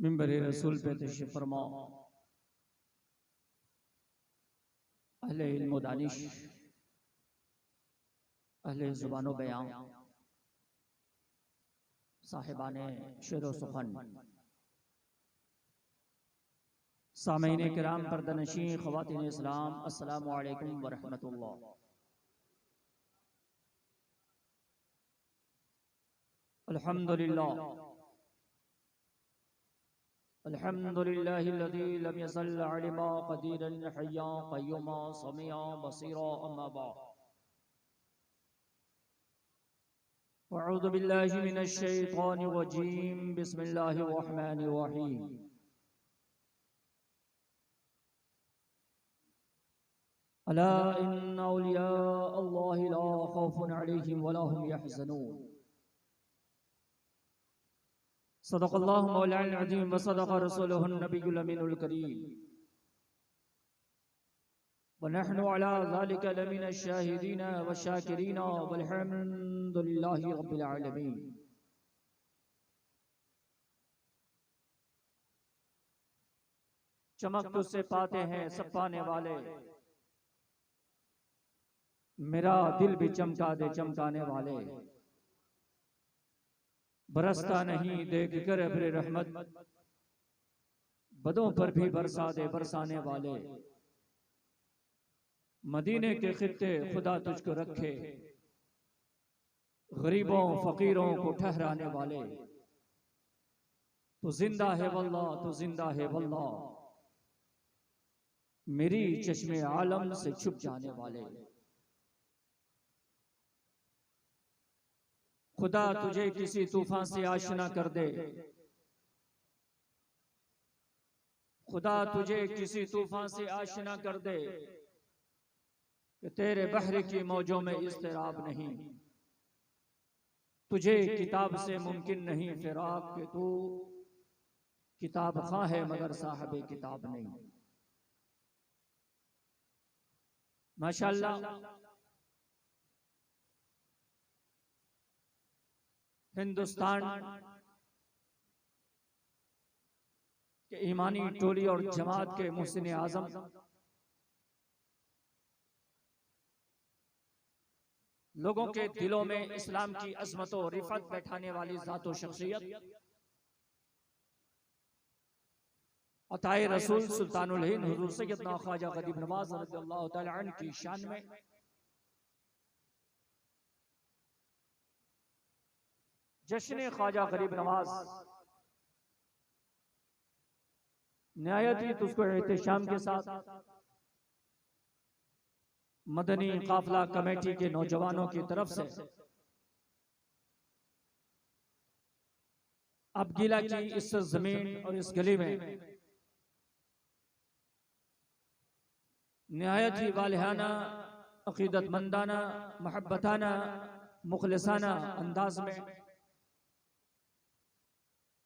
मिंबर रसूल पे तशरीफ फरमा, अहले इल्म व दानिश, अहले ज़ुबान व बयान, साहिबाने शेर व सुखन, सामीन किराम, पर्दानशीं, ख़वातीन इस्लाम, अस्सलामु अलैकुम व रहमतुल्लाह। अल्हम्दुलिल्लाह अल्हम्दुलिल्लाहिल्लज़ी लम यज़ल अलिमा क़दीरन हय्या क़य्यूमा समीआ बसीरा, अम्मा बाद। अऊज़ु बिल्लाहि मिनश शैतानिर रजीम, बिस्मिल्लाहिर रहमानिर रहीम। अला इन्ना औलिया अल्लाहि ला खौफुन अलैहिम व ला हुम यहज़नून। सदक़ल्लाहु मौलाना अज़ीम व सदक़ रसूलुहुन नबियुल अमीनुल करीम व नहनु अला ज़ालिका लमिनश शाहिदीन व शाकिरीन वल्हम्दुलिल्लाहि रब्बिल आलमीन। चमक तुझसे पाते हैं सब पाने वाले, मेरा दिल भी चमका दे चमकाने वाले। बरसता नहीं देख कर अब्र रहमत, बदों पर भी बरसा दे बरसाने वाले। मदीने के खित्ते खुदा तुझको रखे, गरीबों फकीरों को ठहराने वाले। तू जिंदा है वल्लाह, तू जिंदा है वल्लाह, मेरी चश्मे आलम से छुप जाने वाले। खुदा तुझे किसी तूफान से आशना कर दे, खुदा तुझे किसी तूफान से आशना कर दे कि तेरे बहर की मौजों में इज़्तिराब नहीं। तुझे किताब से मुमकिन नहीं फिराक, कि तू किताब खां है मगर साहब किताब नहीं। माशाअल्लाह, हिंदुस्तान के ईमानी टोली और जमात के मुहसिन आजम लोगों के दिलों में इस्लाम की अजमत और रिफत बैठाने वाली ज़ात व शख्सियत अताए रसूल सुल्तानुल हिंद हुजूर सैयदना ख्वाजा गरीब नवाज रज़ियल्लाहु तआला अन्हु की शान में जश्न ख्वाजा गरीब नवाज निहायत ही तुझको एहतशाम के साथ मदनी काफिला कमेटी के नौजवानों की तरफ से अब गिला की इस जमीन और इस गली में निहायत ही वालिहाना, अकीदतमंदाना, मोहब्बताना, मुखलिसाना अंदाज में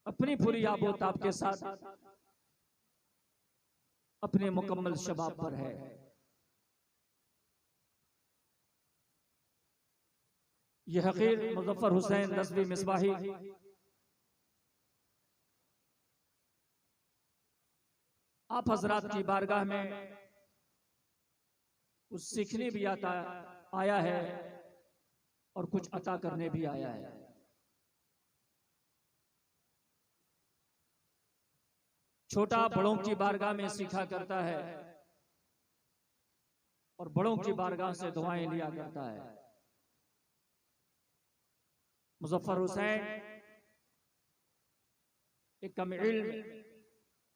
अपनी पूरी आबोताब के साथ अपने मुकम्मल शबाब पर है। यह हकीर मुज़फ्फर हुसैन नज़वी मिसबाही आप हजरात की बारगाह में कुछ सीखने भी आया है और कुछ अता करने भी आया है। छोटा बड़ों की बारगाह में सीखा करता है और बड़ों की बारगाह से दुआएं लिया करता है। मुज़फ्फर हुसैन एक कम इल्म,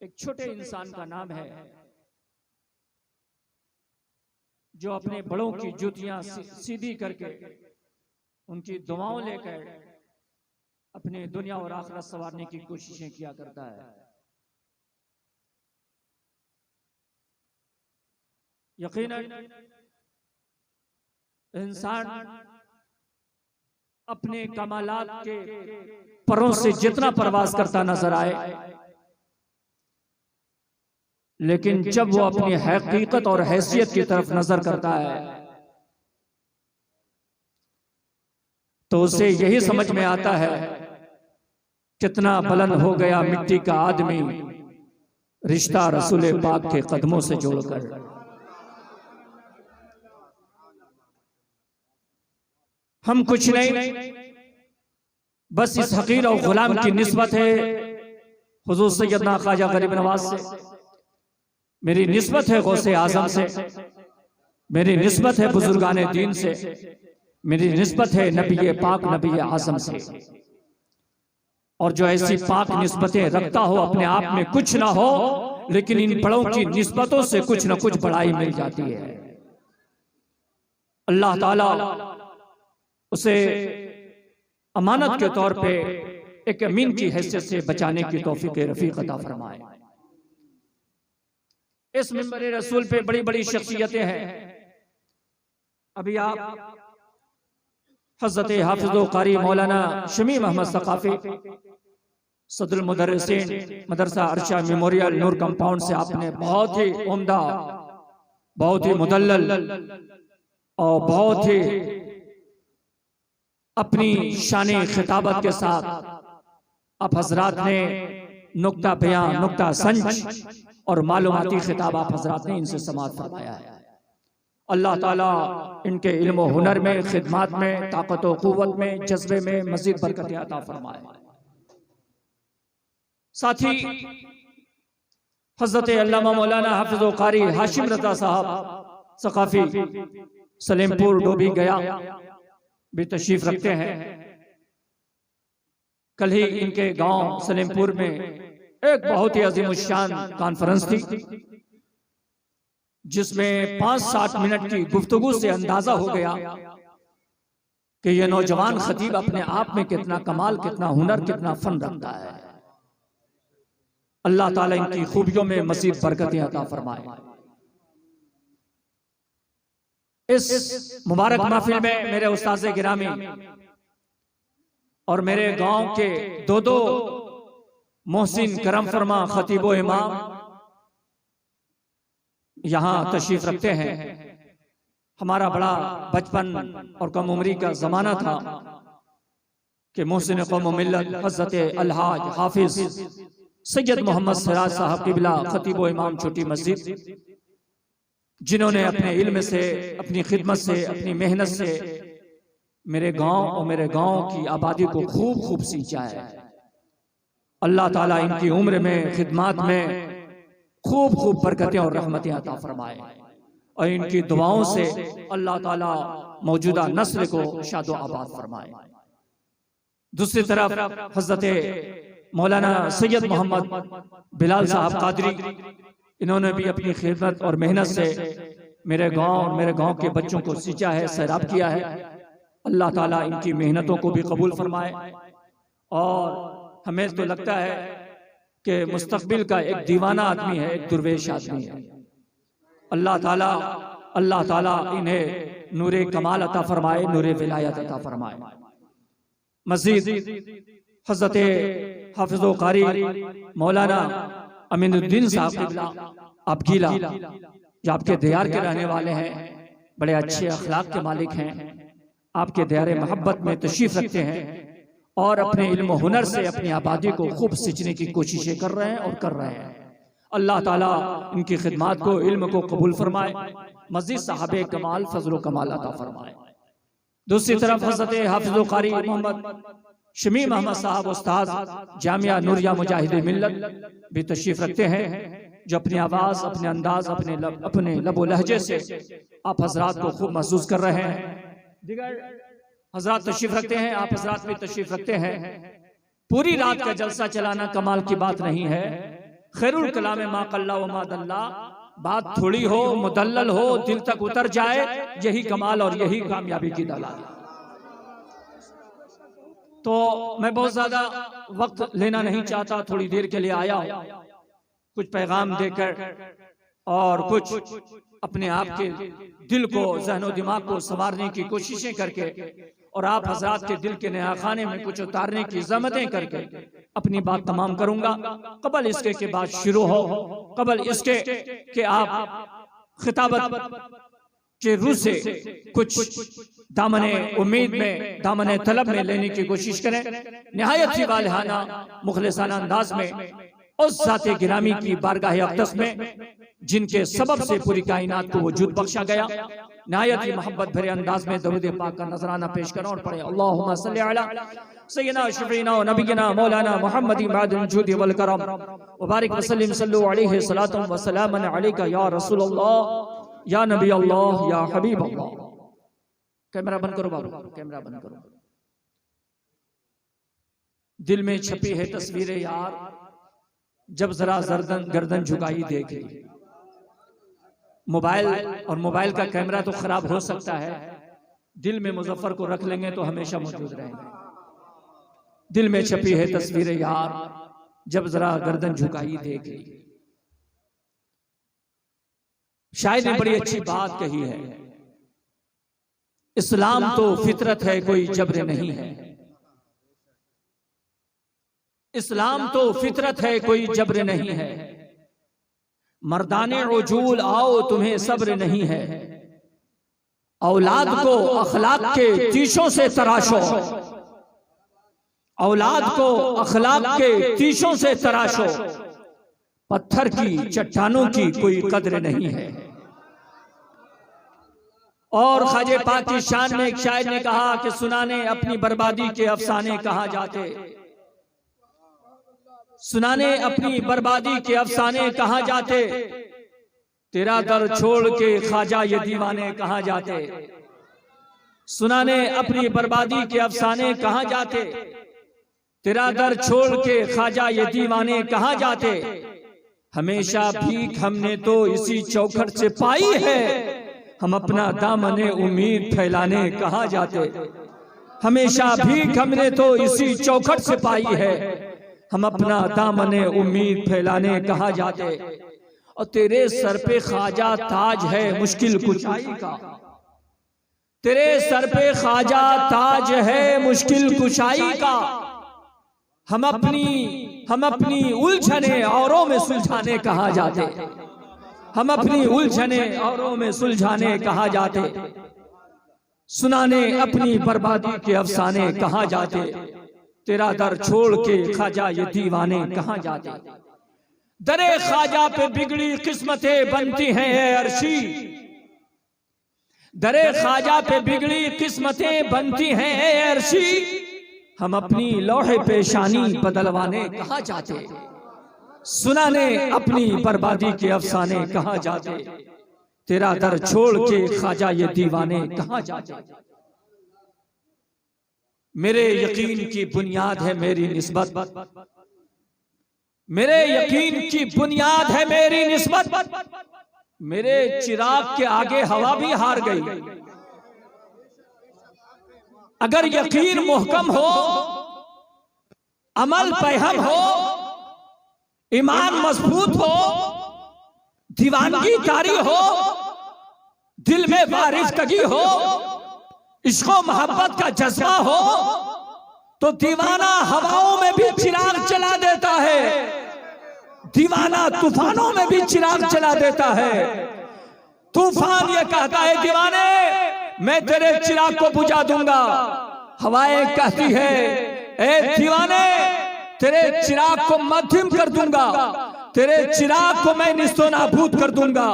एक छोटे इंसान का नाम है जो अपने बड़ों की जूतियां सीधी करके उनकी दुआओं लेकर अपने दुनिया और आखिरत संवारने की कोशिशें किया करता है। यकीनन इंसान अपने कमालात के परों से जितना प्रवास करता नजर आए, लेकिन जब वो अपनी हकीकत और हैसियत की तरफ नजर करता है तो उसे यही समझ में आता है कितना बुलंद हो गया मिट्टी का आदमी, रिश्ता रसूल पाक के कदमों से जोड़कर। हम कुछ नहीं, बस इस हकीर और गुलाम की निस्बत है हुजूर सैयदना ख्वाजा गरीब नवाज से, मेरी निस्बत है गौसे आजम से, मेरी निस्बत है बुजुर्गाने दीन से, मेरी निस्बत है नबी पाक नबी आजम से। और जो ऐसी पाक निस्बतें रखता हो, अपने आप में कुछ ना हो, लेकिन इन बड़ों की निस्बतों से कुछ ना कुछ बड़ाई मिल जाती है। अल्लाह ताला उसे अमानत के तौर पे एक अमीन की हैसियत से बचाने की तौफीक रफीक अता फरमाए। इस मिंबर रसूल पे बड़ी बड़ी शख्सियतें हैं। अभी आप हज़रत हाफिज़ कारी मौलाना शमी मोहम्मद सकाफी सदरुल मुदर्रिसीन मदरसा अरशा मेमोरियल नूर कंपाउंड से आपने बहुत ही उम्दा, बहुत ही मुदल्लल और बहुत ही अपनी शानी खिताबत के साथ आप हजरात ने नुक्ता बयान, नुक्ता संच और मालूमाती खिताब आप हजरात ने इनसे समाअत फरमाया है। अल्लाह ताला इनके इल्म और हुनर में, खिदमत में, ताकत और कुव्वत में, जज्बे में मजीद बरकत अता फरमाए। साथ ही हजरत अल्लामा मौलाना हाफिज़ कारी हाशिम रज़ा साहब सकाफी सलेमपुर डोभी गया भी तशरीफ रखते हैं। कल ही इनके गांव सलेमपुर में एक बहुत ही अजीमुशान कॉन्फ्रेंस थी, जिसमें 5-7 मिनट की गुफ्तगू से अंदाजा हो गया कि ये नौजवान खतीब अपने आप में कितना कमाल, कितना हुनर, कितना फन रखता है। अल्लाह ताला इनकी खूबियों में मज़ीद बरकतें अता फरमाए। इस मुबारक महफिल में मेरे उस्ताज़े गिरामी और मेरे गांव के दो मोहसिन करम फरमा खतीबो इमाम यहाँ तशरीफ रखते हैं। हमारा बड़ा बचपन और कम उम्री का जमाना था कि मोहसिन कौम मिल्लत हज़रत अलहाज हाफिज सैयद मोहम्मद सिराज साहब किबला खतीबो इमाम छोटी मस्जिद, जिन्होंने अपने इल्म से, अपनी खिदमत से, अपनी मेहनत से मेरे गांव और मेरे गांव की आबादी को खूब खूब सींचा है। अल्लाह ताला इनकी उम्र में, खिदमत में खूब खूब बरकतें और रहमतें अता फरमाए और इनकी दुआओं से अल्लाह ताला मौजूदा नस्ल को शादो आबाद फरमाए। दूसरी तरफ हजरत मौलाना सैयद मोहम्मद बिलाल साहब कादरी, इन्होंने भी अपनी खिदमत और मेहनत से मेरे गांव और मेरे गांव के बच्चों को सींचा है, सैराब किया है। अल्लाह ताला इनकी मेहनतों को भी कबूल फरमाए। और हमें तो लगता है कि मुस्तकबिल का एक दीवाना आदमी है, एक दुर्वेश आदमी है। अल्लाह ताला इन्हें नूरे कमाल अता फरमाए, नूरे विलायत अता फरमाए। मज़ीद हज़रत हाफिज़ो कारी मौलाना अमीनुद्दीन साहब किबला आप गीला, जो आपके दियार के रहने वाले हैं, बड़े अच्छे अखलाक के मालिक हैं, आपके दियारे मोहब्बत में तशरीफ रखते हैं और अपने इल्म हुनर से अपनी आबादी को खूब सींचने की कोशिशें कर रहे हैं और कर रहे हैं। अल्लाह ताला इनकी खिदमत को, इल्म को कबूल फरमाए, मज़ीद साहबे कमाल फजल कमाल अता फरमाए। दूसरी तरफ हज़रत हाफिज़ो कारी मोहम्मद शमी मोहम्मद साहब उस्ताद जामिया नूरिया मुजाहिद मिल्लत भी तशरीफ रखते हैं, जो अपनी आवाज़, अपने अंदाज, अपने लबो लहजे से आप हजरात को खूब महसूस कर रहे हैं। दिगर हजरात तशरीफ रखते हैं, आप हजरात भी तशरीफ रखते हैं। पूरी रात का जलसा चलाना कमाल की बात नहीं है। खैरुल कलाम मा कल्ला व मा दल्ला, बात थोड़ी हो, मुदल्लल हो, दिल तक उतर जाए, यही कमाल और यही कामयाबी की दलाल। तो मैं बहुत ज्यादा वक्त लेना नहीं चाहता, थोड़ी देर के लिए आया हूं, कुछ पैगाम देकर और कुछ अपने आप के दिल को, जहनो दिमाग को संवारने की कोशिशें करके और आप हजरात के दिल के नयाखाने में कुछ उतारने की ज़हमतें करके अपनी बात तमाम करूंगा। कबल इसके के बाद शुरू हो, कबल इसके कि आप खिताबत कि रूह से कुछ दामने उम्मीद में, दामने तलब में लेने की कोशिश करें। निहायत ही वालिहाना मुखलिसाना अंदाज में उस ज़ाते गिरामी की बारगाह अक़दस में जिनके सबब से पूरी कायनात को वजूद बख्शा गया, निहायत ही मोहब्बत भरे अंदाज में दरूद पाक का नजराना पेश करें और पढ़े अल्लाहुम्मा सल्ली अला सय्यिदना शफीना व नबीना मौलाना मुहम्मदी मादुल जूदी वल करम व बारिक व सल्लिम सल्लु अलैहि सलातु व सलामन अलैका या रसूलल्लाह या नबी अल्लाह या हबीब अल्लाह। कैमरा बंद करो बाबू, कैमरा बंद करो। दिल में छपी है तस्वीरें यार, जब जरा गर्दन झुकाई देख ली। मोबाइल और मोबाइल का कैमरा तो खराब हो सकता है, दिल में मुजफ्फर को रख लेंगे तो हमेशा मौजूद रहेंगे। दिल में छपी है तस्वीरें यार, जब जरा गर्दन झुकाई देख ली। शायद ने बड़ी अच्छी बात कही है, इस्लाम तो फितरत है, कोई जबर नहीं है। इस्लाम तो फितरत है, कोई जबर नहीं है। मर्दाने उजूल आओ, तुम्हें सब्र नहीं है। औलाद को अखलाक के तीशों से तराशो, औलाद को अखलाक के तीशों से तराशो। पत्थर की चट्टानों की कोई कद्र नहीं है। और ख्वाजे पाक की शान में एक शायर ने कहा कि सुनाने अपनी बर्बादी के अफसाने कहाँ जाते, सुनाने अपनी बर्बादी के अफसाने कहाँ जाते। तेरा दर छोड़ के ख्वाजा ये दीवाने कहाँ जाते। सुनाने अपनी बर्बादी के अफसाने कहाँ जाते। तेरा दर छोड़ के ख्वाजा ये दीवाने कहाँ जाते। हमेशा भीख हमने तो इसी चौखट से पाई है, हम अपना दामने उम्मीद फैलाने कहाँ जाते। हमेशा भीख हमने तो इसी चौखट से पाई है, हम अपना दामने उम्मीद फैलाने कहाँ जाते। और तेरे सर पे ख्वाजा ताज है मुश्किल कुशाई का, तेरे सर पे ख्वाजा ताज है मुश्किल कुशाई का। हम अपनी उलझने औरों में सुलझाने कहाँ जाते। हम अपनी उलझने औरों में सुलझाने कहाँ जाते। सुनाने अपनी बर्बादी के अफसाने कहाँ जाते। तेरा दर छोड़ के ख्वाजा ये दीवाने कहाँ जाते। दरे ख्वाजा पे बिगड़ी किस्मतें बनती हैं ए अर्शी, दरे ख्वाजा पे बिगड़ी किस्मतें बनती हैं ए अर्शी। हम अपनी लौहे पेशानी बदलवाने कहाँ जाते। सुनाने अपनी बर्बादी के अफसाने कहाँ जाते। तेरा दर छोड़ के ख्वाजा ये दीवाने कहाँ जाते। मेरे यकीन की बुनियाद है मेरी निस्बत, मेरे यकीन की बुनियाद है मेरी निस्बत। मेरे चिराग के आगे हवा भी हार गई। अगर यकीन मुहकम हो, अमल पैहम हो, ईमान मजबूत हो, दीवानगी तारी हो, दिल में वारिसगी हो, इश्क़ो मोहब्बत का जज्बा हो, तो दीवाना हवाओं में भी चिराग चला देता है, दीवाना तूफानों में भी चिराग चला देता है। तूफान ये कहता है दीवाने मैं तेरे चिराग को बुझा दूंगा, हवाएं कहती है ए दीवाने तेरे चिराग को मध्यम कर दूंगा, तेरे चिराग को मैं निस्तो नाबूद कर दूंगा।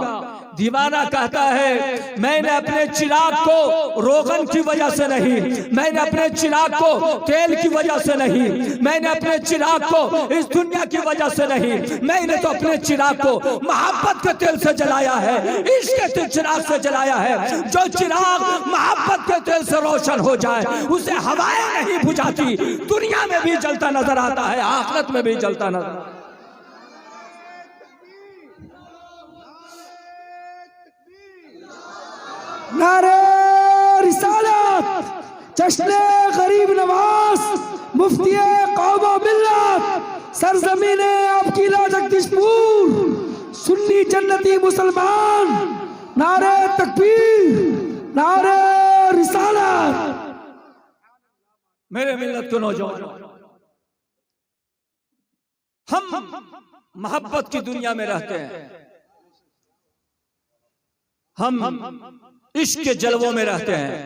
दीवाना कहता है मैंने अपने चिराग को रोगन की वजह से नहीं, मैंने अपने चिराग को तेल की वजह से नहीं, मैंने अपने चिराग को इस दुनिया की वजह से नहीं, मैंने तो अपने चिराग को मोहब्बत के तेल से जलाया है, इश्क के चिराग से जलाया है। जो चिराग मोहब्बत के तेल से रोशन हो जाए उसे हवाएं नहीं बुझाती, दुनिया में भी जलता नजर आता है, आखिरत में भी जलता नजर आता है। नारे रिसालत, जश्न गरीब नवाज, मुफ्ती कौम व मिल्लत, सरजमीन आपकी जगदीशपुर, सुन्नी जन्नती मुसलमान, नारे तकबीर, नारे रिसालत। मेरे मिल्लत के नौजवान, हम मोहब्बत की दुनिया में रहते हैं, हम इश्क के जलवों में रहते हैं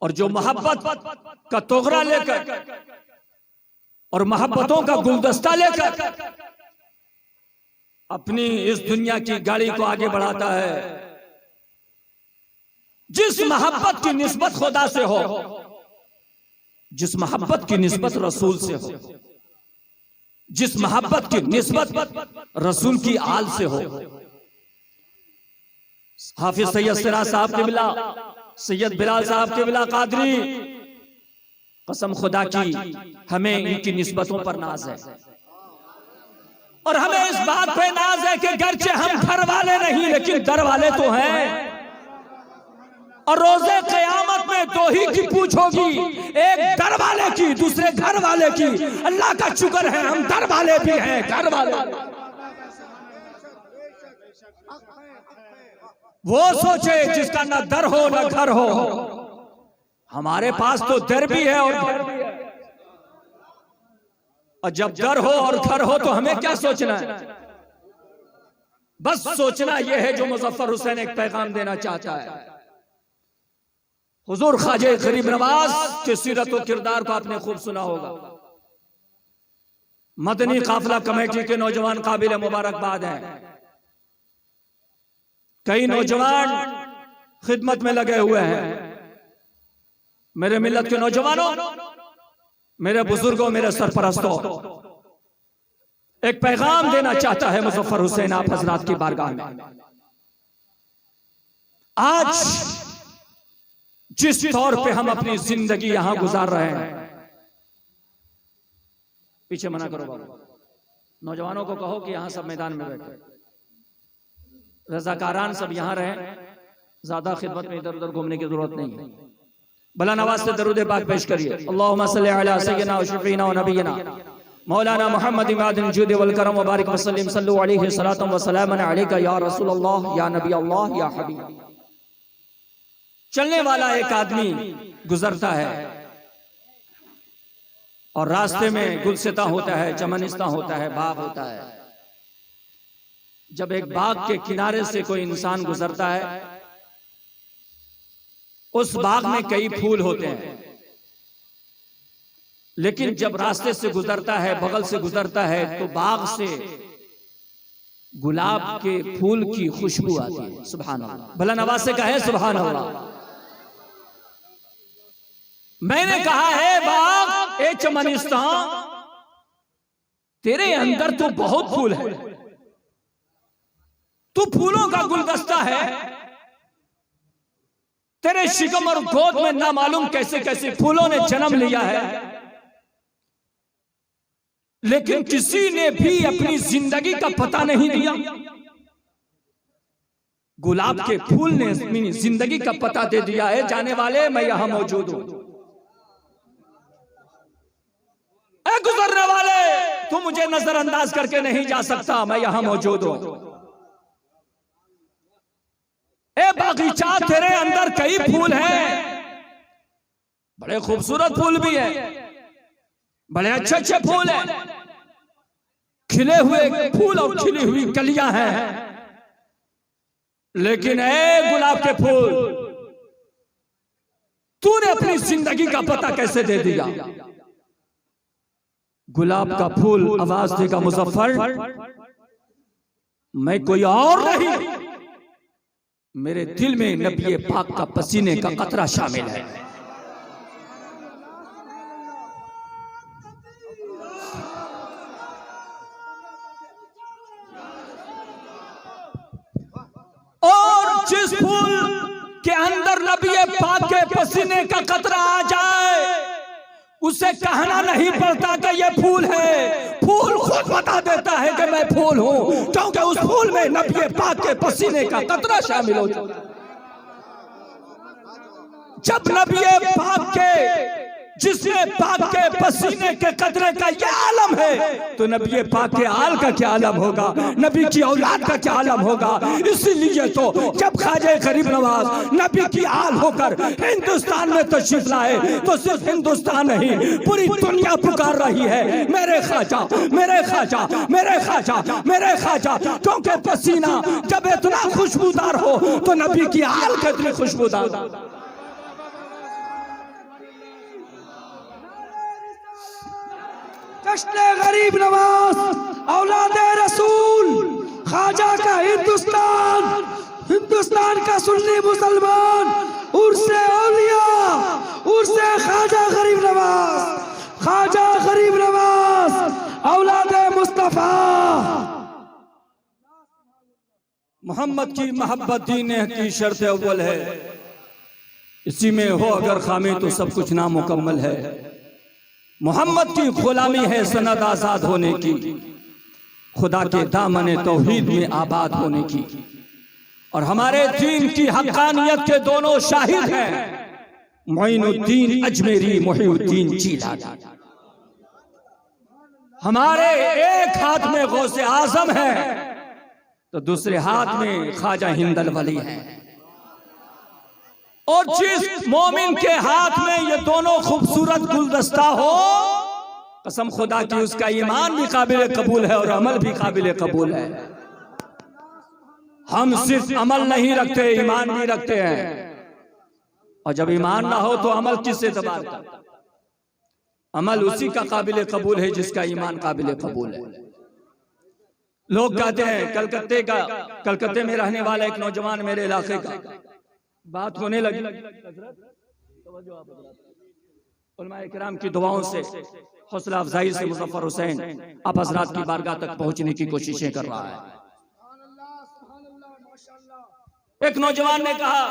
और जो मोहब्बत का तोगरा लेकर और मोहब्बतों का गुलदस्ता लेकर अपनी इस दुनिया की गाड़ी को आगे बढ़ाता है, जिस मोहब्बत की निस्बत खुदा से हो, जिस मोहब्बत की निस्बत रसूल से हो, जिस मोहब्बत की निस्बत रसूल की आल से हो। हाफिज सैयद सिराज साहब किबला, सैयद बिलाल साहब किबला कादरी, कसम खुदा की हमें इनकी निस्बतों पर नाज है और हमें इस बात पे नाज है कि गर्चे हम घर वाले नहीं लेकिन दर वाले तो हैं। और रोजे क़यामत में दो ही की पूछोगी, एक दर वाले की, दूसरे घर वाले की। अल्लाह का शुक्र है हम दर वाले भी हैं, घर वाले। वो सोचे जिसका ना दर हो ना घर हो। हमारे पास तो दर भी है और घर भी है, और जब दर हो और घर हो तो हमें क्या सोचना है? बस सोचना यह है जो मुजफ्फर हुसैन एक पैगाम देना चाहता है। हुजूर ख्वाजा गरीब नवाज के सीरत और किरदार को आपने खूब सुना होगा। मदनी काफिला कमेटी के नौजवान काबिल मुबारकबाद हैं। कई नौजवान खिदमत में लगे हुए हैं। मेरे मिल्लत के नौजवानों, मेरे बुजुर्गों, मेरे सरपरस्तों, एक पैगाम देना चाहता है मुजफ्फर हुसैन आप हजरात की बारगाह में। आज जिस तौर पे हम अपनी जिंदगी यहां गुजार रहे हैं, पीछे मना करो बाबू, नौजवानों को कहो कि यहां सब मैदान में बैठे, रजाकारान सब यहां रहे, ज्यादा खिदमत में इधर उधर घूमने की जरूरत नहीं है। भला नवाज से दरूद पाक पेश करिए। अल्लाहुम्मा सल्ली अला सय्यिदिना व शफीना व नबीना मौलाना मुहम्मद इमादिन जुद वल करम व बारिक वसल्लम सल्लु अलैहि सलातम व सलामन अलैका या रसूल अल्लाह या नबी अल्लाह या हबीब। चलने वाला एक आदमी गुजरता है और रास्ते में गुलसिता होता है, चमनिस्ता होता है, बाग होता है। जब एक बाग के किनारे से कोई इंसान गुजरता है, उस बाग में कई फूल होते हैं, लेकिन जब रास्ते से गुजरता है, बगल से गुजरता है, तो बाग से गुलाब के फूल की खुशबू आती है। सुभान अल्लाह। भला नवाज से कहे सुभान अल्लाह। मैंने कहा है बाग ए चमनिस्तान, तेरे अंदर तो बहुत फूल है, तू फूलों का गुलदस्ता है, तेरे शिकम और गोद में ना मालूम कैसे कैसे फूलों ने जन्म लिया है, लेकिन किसी ने भी अपनी जिंदगी का पता नहीं दिया। गुलाब के फूल ने अपनी जिंदगी का पता दे दिया है, जाने वाले मैं यहां मौजूद हूं। ए गुजरने वाले, तू मुझे नजरअंदाज करके नहीं जा सकता, मैं यहां मौजूद हूं। ए बागीचा, तेरे अंदर कई फूल हैं, बड़े खूबसूरत फूल भी है, बड़े अच्छे अच्छे फूल हैं, खिले हुए फूल और खिली हुई कलियां हैं, लेकिन ए गुलाब के फूल, तूने अपनी जिंदगी का पता कैसे दे दिया? गुलाब का फूल आवाज देगा, मुजफ्फर मैं कोई और नहीं, मेरे दिल में नबी पाक का पसीने का कतरा शामिल है। और जिस फूल के अंदर नबी पाक के पसीने का कतरा आ जाए, उसे कहना नहीं पड़ता कि ये फूल है, फूल खुद बता देता है कि मैं फूल हूं, क्योंकि उस फूल में नबी पाक के पसीने का कतरा शामिल हो जाता है। जब नबी पाक के जिसमें पाक के पसीने के कतरे का ये आलम है, तो नबी पाक के आल का क्या आलम होगा, नबी की औलाद का क्या आलम होगा। इसीलिए तो जब ख्वाजा गरीब नवाज नबी की आल होकर हिंदुस्तान में तशरीफ लाए तो सिर्फ हिंदुस्तान नहीं पूरी दुनिया पुकार रही है, मेरे ख्वाजा, मेरे ख्वाजा, मेरे ख्वाजा, मेरे ख्वाजा। क्योंकि पसीना जब इतना खुशबूदार हो तो नबी की आल कितनी खुशबूदार। जश्न गरीब नवाज, औलादे रसूल, ख्वाजा का हिंदुस्तान, हिंदुस्तान का सुन्नी मुसलमान, उर्से औलिया, उर्से ख्वाजा गरीब नवाज, ख्वाजा गरीब नवाज, औलादे मुस्तफा। मोहम्मद की मोहब्बत दीन की शर्त अव्वल है, इसी में हो अगर खामी तो सब कुछ नामुकम्मल है। मोहम्मद की गुलामी है सनद आजाद होने की, खुदा के दामन तौहीद में आबाद होने की। और हमारे दीन की हक्कानियत के दोनों शाहिद हैं, मोइनुद्दीन अजमेरी, मोहिउद्दीन जीलानी। हमारे एक हाथ में गौसे आजम है तो दूसरे हाथ में ख्वाजा हिंदल वली है। और जिस मोमिन के हाथ में ये दोनों खूबसूरत गुलदस्ता हो, कसम खुदा की उसका ईमान भी काबिल कबूल है और अमल भी काबिल कबूल है। हम सिर्फ अमल नहीं रखते, ईमान भी रखते हैं। और जब ईमान ना हो तो अमल किससे दबार का? अमल उसी का काबिल कबूल है जिसका ईमान काबिल कबूल है। लोग कहते हैं कलकत्ते में रहने वाला एक नौजवान मेरे इलाके का, बात होने लगी उलमा इकराम की दुआओं से, हौसला अफजाई से मुजफ्फर हुसैन आप हजरात की बारगाह तक पहुंचने की कोशिशें कर रहा है। एक नौजवान ने कहा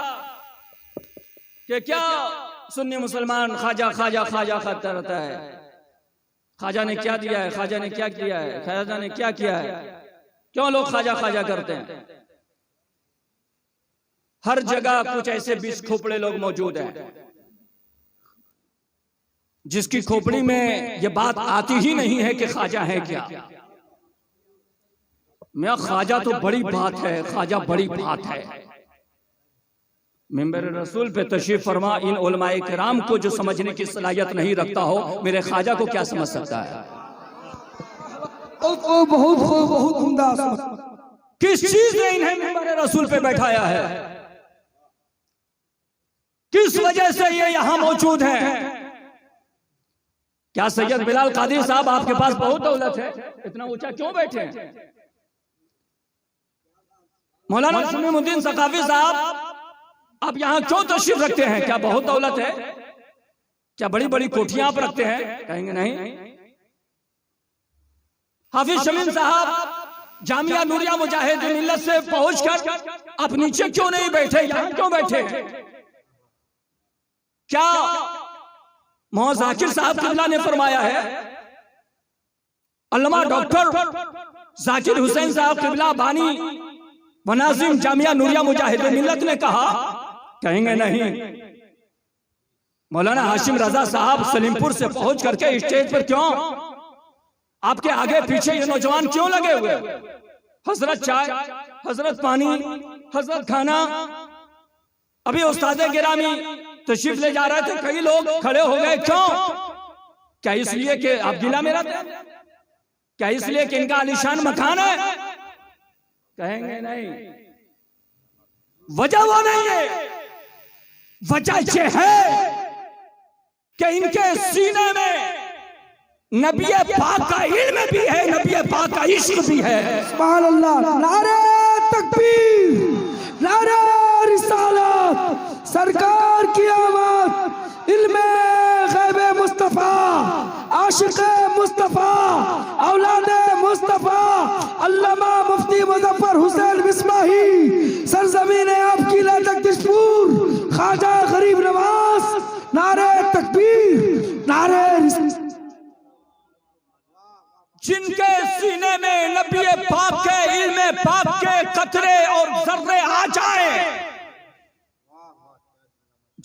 कि क्या सुन्नी मुसलमान ख्वाजा ख्वाजा ख्वाजा करता रहता है, ख्वाजा ने क्या दिया है, ख्वाजा ने क्या किया है, ख्वाजा ने क्या किया है, क्यों लोग ख्वाजा ख्वाजा करते हैं? हर जगह कुछ ऐसे 20 खोपड़े लोग मौजूद हैं जिसकी खोपड़ी में ये बात आती ही नहीं है कि ख्वाजा है क्या। मैं ख्वाजा तो बड़ी बात है, ख्वाजा बड़ी बात है। मिंबर रसूल पे तशरीफ फरमा इन उलमाए किराम को जो समझने की सलाहियत नहीं रखता हो, मेरे ख्वाजा को क्या समझ सकता है? बहुत उम्दा। किस चीज ने इन्हें मिंबर रसूल पे बैठाया है? किस वजह से ये यहां मौजूद हैं? क्या सैयद बिलाल कादिर साहब आपके पास बहुत दौलत है, इतना ऊंचा क्यों बैठे हैं? मौलाना शमीमुद्दीन सकाफी साहब आप यहां क्यों तशरीफ रखते हैं? क्या बहुत दौलत है? क्या बड़ी बड़ी कोठियां आप रखते हैं? कहेंगे नहीं। हाफिज शमीम साहब जामिया नूरिया मुजाहिद मिल्लत से पहुंचकर आप नीचे क्यों नहीं बैठे, यहां क्यों बैठे? क्या मोहम्मद जाकिर साहब किबला ने फरमाया है, अल्लामा डॉक्टर जाकिर हुसैन साहब किबला बानी व नाज़िम जामिया नूरिया मुजाहिद मिल्लत ने कहा? कहेंगे नहीं। मौलाना हाशिम रजा साहब सलीमपुर से पहुंच करके स्टेज पर क्यों, आपके आगे पीछे ये नौजवान क्यों लगे हुए? हजरत चाय, हजरत पानी, हजरत खाना। अभी उस्ताद गिरामी तशरीफ ले जा रहे थे, कई लोग खड़े हो गए, क्यों? क्या इसलिए कि आप जिला में रहते हैं? क्या इसलिए कि इनका आलीशान मकान है? कहेंगे नहीं। वजह वो नहीं है, वजह ये है कि इनके सीने में नबी पाक का इल्म भी है, नबी पाक का इश्क भी है। सुभान अल्लाह। नारे तकबीर, नारे रिसालत, सरकार की आवाज, इल्मे गैबे मुस्तफा, आशिक़े मुस्तफा, औलादे मुस्तफा, अल्लामा मुफ्ती मुजफ्फर हुसैन बिस्माही, सरजमीन आपकी तकदीसपुर, ख्वाजा गरीब नवाज। नारे तकबीर, नारे जिनके सीने में नबी पाक के इल्म पाक के कतरे और जर्रे आ जाए,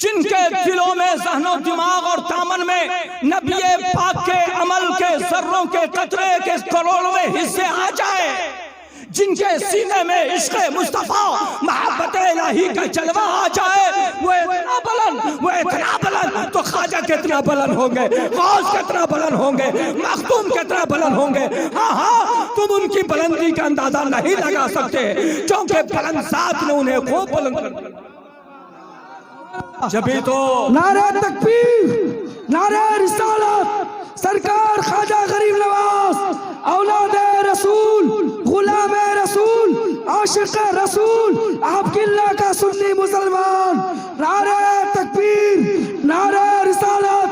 जिनके दिलों में, ज़हनो दिमाग और दामन में नबी पाक के अमल के जर्रों के कतरे के करोड़ों हिस्से आ जाए, जिनके सीने में इश्क़ मुस्तफ़ा मोहब्बत इलाही का जलवा आ जाए, वो इतना बुलंद तो ख्वाजा कितना बुलंद होंगे, गौस कितना बुलंद होंगे, मखदूम कितना बुलंद होंगे। हाँ, तुम उनकी बुलंदी का अंदाजा नहीं लगा सकते, क्योंकि बुलंद ज़ात ने उन्हें खूब बुलंद कर दिया। जभी तो नारे तकबीर, नारे रिसालत, सरकार ख्वाजा गरीब नवाज, औलाद रसूल, गुलाम रसूल, आशिक रसूल, आपकी अल्लाह का सुन्नी मुसलमान। नारे तकबीर, नारे रिसालत,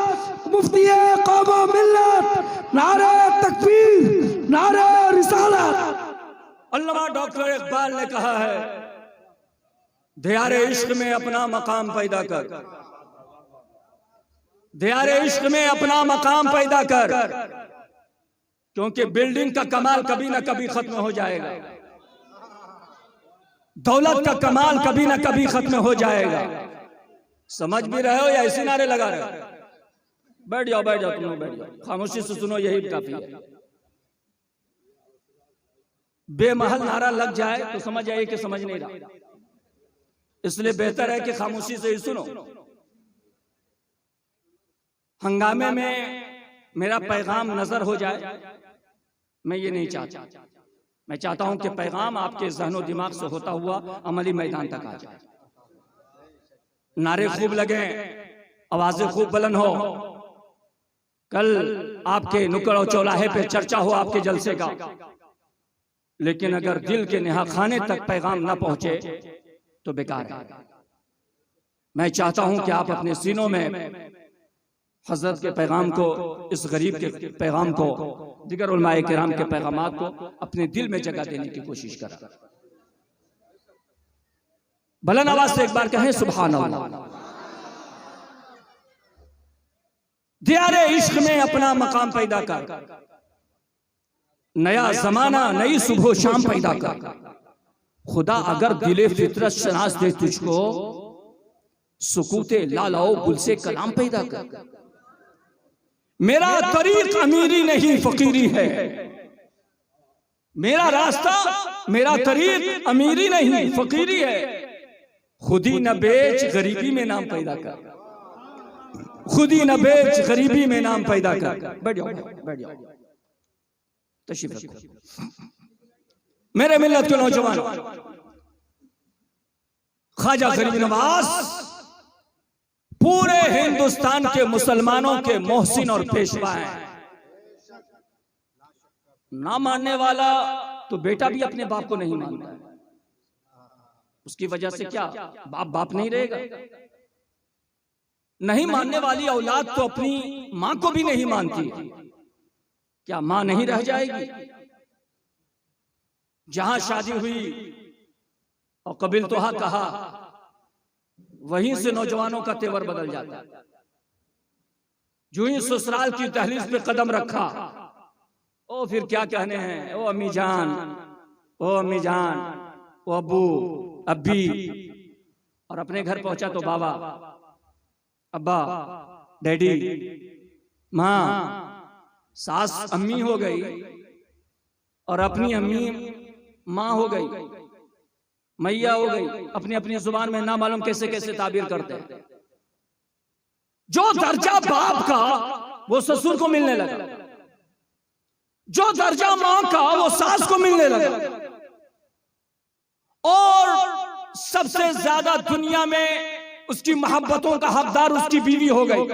मुफ्ती कौम व मिल्लत, नारे तकबीर, नारे रिसालत। अल्लामा डॉक्टर इकबाल ने कहा है, दियारे इश्क में अपना मकाम पैदा कर, दियारे इश्क में अपना मकाम पैदा कर, क्योंकि बिल्डिंग का कमाल कभी ना कभी खत्म हो जाएगा, दौलत का कमाल कभी ना कभी खत्म हो जाएगा। समझ भी रहे हो या ऐसे नारे लगा रहे हो? बैठ जाओ तुम लोग बैठ जाओ, खामोशी से सुनो, यही काफी है। बेमहल नारा लग जाए तो समझ आइए कि समझ नहीं रहा, इसलिए बेहतर है कि खामोशी से ही सुनो। हंगामे में मेरा पैगाम नजर हो जाए, मैं ये नहीं चाहता। मैं चाहता हूं कि पैगाम आपके ज़हनो दिमाग से होता हुआ अमली मैदान तक आ जाए। नारे खूब लगे, आवाजें खूब बुलंद हो, कल आपके नुक्कड़ और चौराहे पे चर्चा हो आपके जलसे का, लेकिन अगर दिल के नेहा खाने तक पैगाम ना पहुंचे तो बेकार है। मैं चाहता हूं कि आप अपने सीनों में हजरत के पैगाम को, इस गरीब के पैगाम को, दिगर उलमाए किराम के पैगामात को अपने दिल में जगह देने की कोशिश करें। बुलंद आवाज से एक बार कहें सुभान अल्लाह। दियारे इश्क में अपना मकाम पैदा कर, नया जमाना नई सुबह शाम पैदा कर। खुदा अगर दिले फितरत शनास दे तुझको, सुकूते लालाओ गुल से कलाम पैदा कर। मेरा तरीक अमीरी नहीं फकीरी है, मेरा रास्ता, मेरा तरीक अमीरी नहीं फकीरी है। खुदी न बेच गरीबी में नाम पैदा कर, खुदी न बेच गरीबी में नाम पैदा कर। बैठ जाओ, बैठ जाओ, तशरीफ रखो। मेरे मिल्लत के नौजवान, ख्वाजा गरीब नवाज पूरे हिंदुस्तान के मुसलमानों के मोहसिन और पेशवा हैं। ना मानने वाला तो बेटा भी अपने बाप को नहीं मानता है, उसकी वजह से क्या बाप बाप नहीं रहेगा? नहीं मानने वाली औलाद तो अपनी मां को भी नहीं मानती, क्या मां नहीं रह जाएगी? जहां शादी हुई और कबिल तोहा कहा, वहीं से नौजवानों का तेवर बदल जाता है। जो ही ससुराल की दहलीज पे कदम रखा, ओ फिर क्या कहने हैं, ओ अम्मी जान, ओ अम्मी जान, ओ अब्बू, अब्बी, और अपने घर पहुंचा तो बाबा, अब्बा, डैडी, माँ, सास अम्मी हो गई और अपनी अम्मी माँ हो गई, मैया हो गई। अपनी अपनी जुबान में ना मालूम कैसे कैसे ताबीर करते हैं। जो दर्जा बाप का वो ससुर को मिलने लगा, जो दर्जा मां का वो सास को मिलने लगा, और सबसे ज्यादा दुनिया में उसकी मोहब्बतों का हकदार उसकी बीवी हो गई।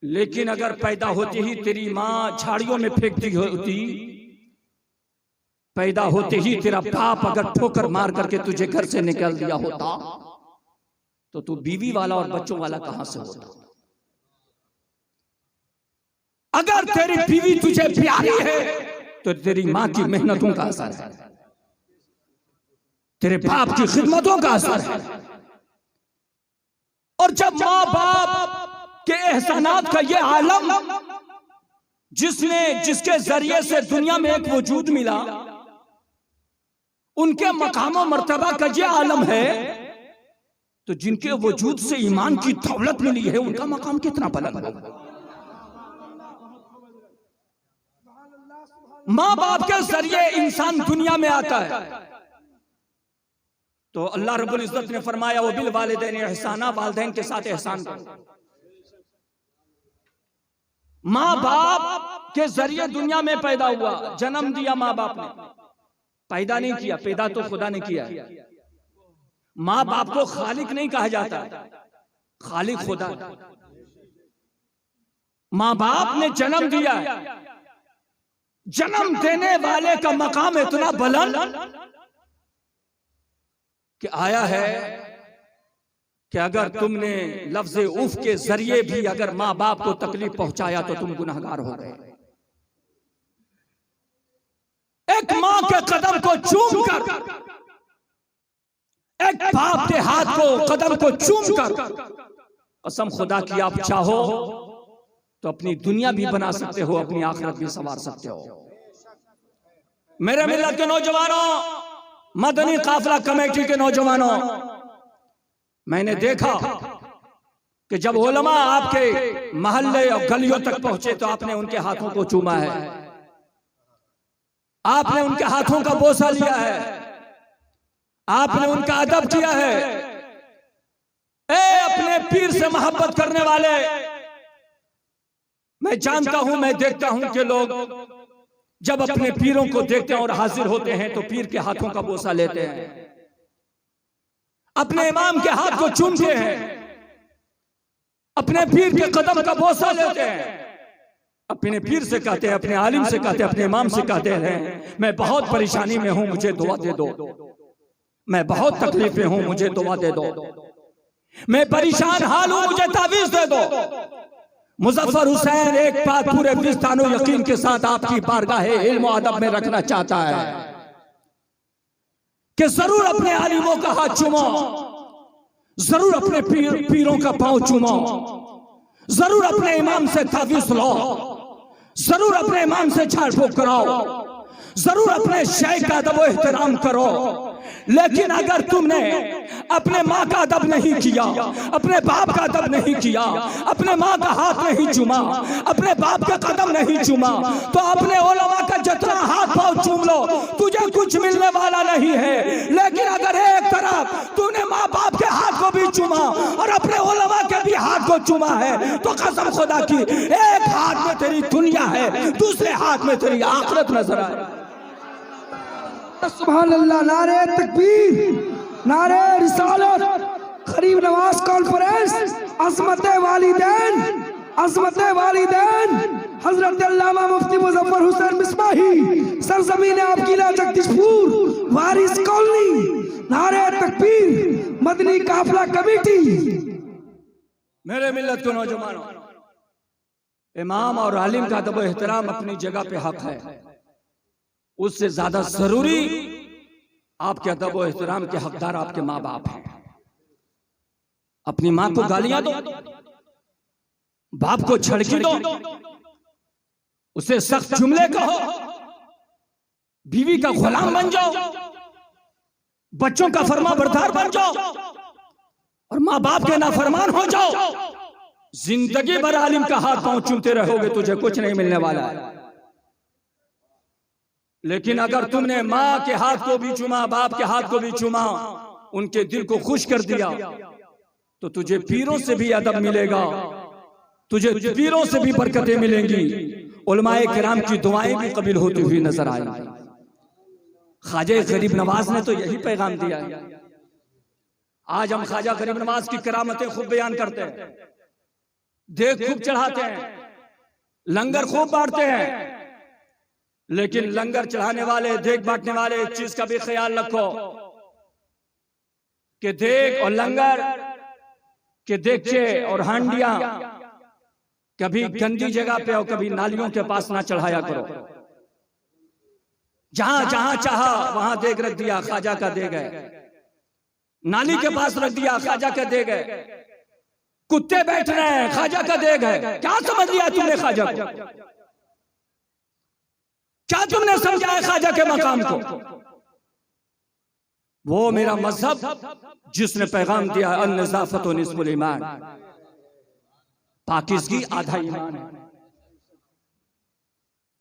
लेकिन अगर पैदा होते ही तेरी मां झाड़ियों में फेंकती होती, पैदा होते ही तेरा बाप अगर ठोकर मार करके तुझे घर से निकाल दिया होता, तो तू बीवी वाला और बच्चों वाला कहां से होता? अगर तेरी बीवी तुझे प्यारी है तो तेरी मां की मेहनतों का असर है, तेरे बाप की खिदमतों का असर है। और जब मां बाप के एहसानात का ये आलम, जिसके जरिए से दुनिया में एक वजूद मिला, उनके मकाम और मर्तबा का ये आलम है तो जिनके वजूद से ईमान की दौलत मिली है उनका मकाम कितना बुलंद होगा। माँ बाप के जरिए इंसान दुनिया में आता है, तो अल्लाह रब्बुल इज्जत ने फरमाया वो बिल वालिदैन एहसाना, वालिदैन के साथ एहसान करो। माँ बाप के जरिए दुनिया में पैदा हुआ, जन्म दिया माँ बाप ने, पैदा नहीं किया, पैदा तो खुदा ने किया। माँ बाप को खालिक नहीं कहा जाता, खालिक खुदा। माँ बाप ने जन्म दिया, जन्म देने वाले का मकाम इतना बुलंद कि आया है कि अगर तुमने लफ्ज़ उफ के जरिए भी अगर माँ बाप को तकलीफ पहुंचाया तो तुम गुनहगार हो गए। एक माँ के कदम को चूम कर, एक बाप के हाथ को कदम को चूम कर, कसम खुदा की आप चाहो तो अपनी दुनिया भी बना सकते हो, अपनी आखिरत भी संवार सकते हो। मेरे मिल्लत के नौजवानों, मदनी काफिला कमेटी के नौजवानों, मैंने देखा कि जब उलमा आपके मोहल्ले और गलियों तक पहुंचे तो आपने उनके हाथों को चूमा है, आपने उनके हाथों का बोसा लिया है, आपने उनका अदब किया है। ए अपने पीर से मोहब्बत करने वाले, मैं जानता हूं, मैं देखता हूं कि लोग जब अपने पीरों को देखते हैं और हाजिर होते हैं तो पीर के हाथों का बोसा लेते हैं, अपने इमाम के हाथ को चूमते हैं, अपने पीर के कदम का बोसा लेते हैं, अपने पीर से कहते हैं, अपने आलिम से कहते हैं, अपने इमाम से कहते हैं मैं बहुत परेशानी में हूं, मुझे दुआ दे दो, मैं बहुत तकलीफ में हूं, मुझे दुआ दे दो, मैं परेशान हाल हूं, मुझे तावीज दे दो। मुजफ्फर हुसैन एक बात पूरे विस्तानो यकीन के साथ आपकी बारगाह इल्म और अदब में रखना चाहता है कि जरूर अपने आलिमों का हाथ चूमो, जरूर अपने पीरों का पांव चूमो, जरूर अपने इमाम से तावीज लो, जरूर अपने इमाम से झाड़ फूक कराओ, जरूर अपने शेख का अदब एहतराम करो। लेकिन अगर तुमने अपने माँ का अदब नहीं किया, अपने बाप का अदब नहीं किया, अपने माँ का हाथ नहीं चूमा, अपने बाप के कदम नहीं चूमा, तो अपने उलमा का जितना हाथ पाँव चूम लो तुझे कुछ मिलने वाला नहीं है। लेकिन अगर एक तरफ तूने माँ बाप के हाथ को भी चूमा और अपने उलमा के भी हाथ को चूमा है तो कसम खुदा की एक हाथ में तेरी दुनिया है, दूसरे हाथ में तेरी आखिरत नजर आए। सुभान अल्लाह, नारे तकबीर, नारे रिसालत, गरीब नवाज कॉन्फ्रेंस, अज़मत वालिदैन, अज़मत वालिदैन हजरत अल्लामा मुफ्ती मुजफ्फर हुसैन मिसबाही, सरजमीन आपकीला जगदीशपुर, वारिस कॉलोनी, नारे तकबीर, मदनी काफिला कमेटी। मेरे मिल्लत को नौजवानों, इमाम और आलिम का अदब एहतराम अपनी जगह पे हक है, उससे ज्यादा जरूरी आपके अदब और एहतराम के हकदार आपके माँ बाप हैं। अपनी माँ को गालियां दो, बाप को छड़की दो, उसे सख्त जुमले कहो, बीवी का गुलाम बन जाओ, बच्चों का फरमा बरदार बन जाओ और माँ बाप के नाफरमान हो जाओ, जिंदगी भर आलिम का हाथ पांव चूमते रहोगे, तुझे कुछ नहीं मिलने वाला है। लेकिन अगर तुमने माँ के हाथ को भी चूमा, बाप के हाथ को भी चूमा, उनके दिल को खुश कर दिया तो तुझे पीरों से भी अदब मिलेगा, तुझे पीरों से भी बरकतें मिलेंगी, उलमाए किराम की दुआएं भी कबूल होती हुई नजर आएंगी। ख्वाजा गरीब नवाज ने तो यही पैगाम दिया है। आज हम ख्वाजा गरीब नवाज की करामतें खूब बयान करते हैं, देख खूब चढ़ाते हैं, लंगर खूब बांटते हैं, लेकिन लंगर चढ़ाने वाले, देख बांटने वाले एक चीज का भी ख्याल रखो कि देख और लंगर के देगचे और हांडियां कभी गंदी जगह पे और कभी नालियों के पास ना चढ़ाया करो। जहां जहां चाहा वहां देग रख दिया, ख्वाजा का देग है, नाली के पास रख दिया, ख्वाजा का देग है, कुत्ते बैठ रहे हैं, ख्वाजा का देग है। क्या समझ लिया तुमने ख्वाजा को? क्या तुमने समझा है ख्वाजा के मकाम को? वो मेरा मजहब जिसने पैगाम दिया अन-नज़ाफ़तु निस्फ़ुल ईमान, पाकीज़गी आधा ईमान है।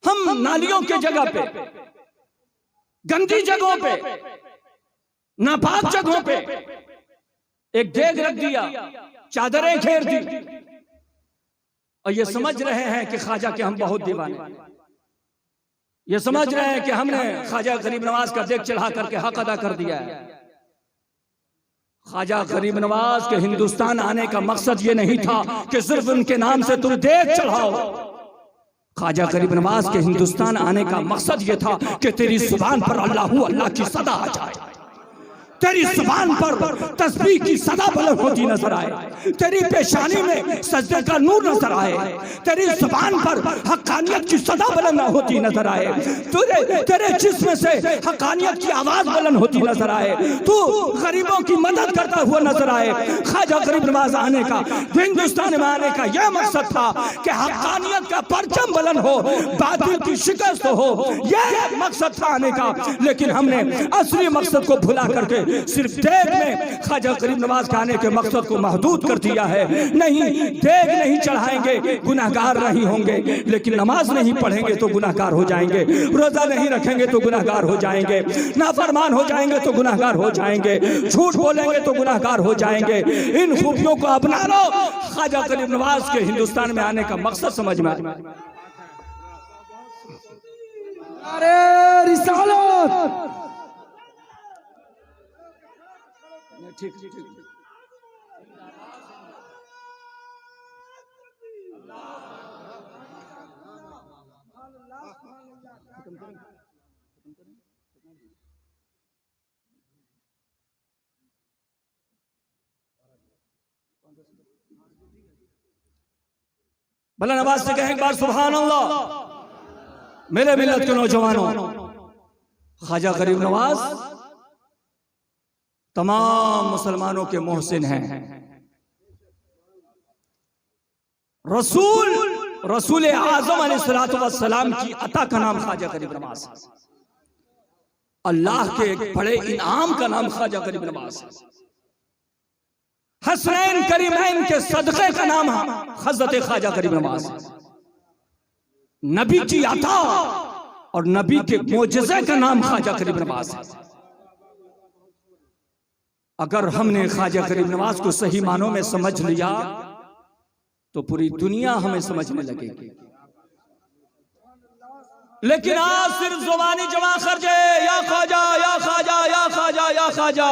हम नालियों के जगह पे, गंदी जगहों पे, नापाक जगहों पे एक देग रख दिया, चादरें घेर दी और ये समझ रहे हैं कि ख्वाजा के हम बहुत दीवाने, ये समझ रहे हैं कि हमने ख्वाजा गरीब नवाज का देग चढ़ा करके हक अदा कर दिया है। ख्वाजा गरीब नवाज के हिंदुस्तान आने का मकसद ये नहीं था कि सिर्फ उनके नाम से तुम देग चढ़ाओ। ख्वाजा गरीब नवाज के हिंदुस्तान आने का मकसद ये था कि तेरी जुबान पर अल्लाह अल्लाह की सदा आ जाए, तेरी जुबान पर तस्बीह की सदा बुलंद होती नजर आए, तेरी पेशानी में सजदे का नूर नजर आए, तेरी जुबान पर हक्कानियत की सदा बुलंद होती नजर आए, तेरे जिस्म से हक्कानियत की आवाज बुलंद होती नजर आए, तू गरीबों की मदद करता हुआ नजर आए। ख्वाजा गरीब नवाज आने का, हिंदुस्तान में आने का यह मकसद था कि हक्कानियत का परचम बुलंद हो, बातिल की शिकस्त हो, यह मकसद था आने का। लेकिन हमने असली मकसद को भुला करके सिर्फ देग में ख्वाजा गरीब नवाज के आने के मकसद को महदूद कर दिया है। नहीं, देग नहीं चढ़ाएंगे गुनाहगार नहीं होंगे, लेकिन नमाज नहीं पढ़ेंगे तो गुनाहगार हो जाएंगे, रोजा नहीं रखेंगे तो गुनाहगार हो जाएंगे, नाफरमान हो जाएंगे तो गुनाहगार हो जाएंगे, झूठ बोलेंगे तो गुनाहगार हो जाएंगे। इन खूबियों को अपना लो, ख्वाजा गरीब नवाज के हिंदुस्तान में आने का मकसद समझ में आए। अरे रिसालत ठीक ठीक। बुलंद आवाज से कहें एक बार सुभान अल्लाह। मेरे मिल्लत के नौजवानों, ख्वाजा गरीब नवाज तमाम मुसलमानों के मोहसिन हैं। रसूल आज़म अलैहिस्सलातु वस्सलाम की अता का नाम ख्वाजा गरीब नवाज है। अल्लाह के एक बड़े इनाम का नाम ख्वाजा गरीब नवाज है। हसनैन करीमैन के सदक़े का नाम हज़रत ख्वाजा गरीब नवाज है। नबी की अता और नबी के मोजज़े का नाम ख्वाजा गरीब नवाज है। अगर हमने ख्वाजा गरीब नवाज को सही मानों में समझ लिया तो पूरी दुनिया हमें समझने लगेगी। लेकिन आज सिर्फ ज़ुबानी जमा खर्चे, या ख्वाजा या ख्वाजा या ख्वाजा या ख्वाजा,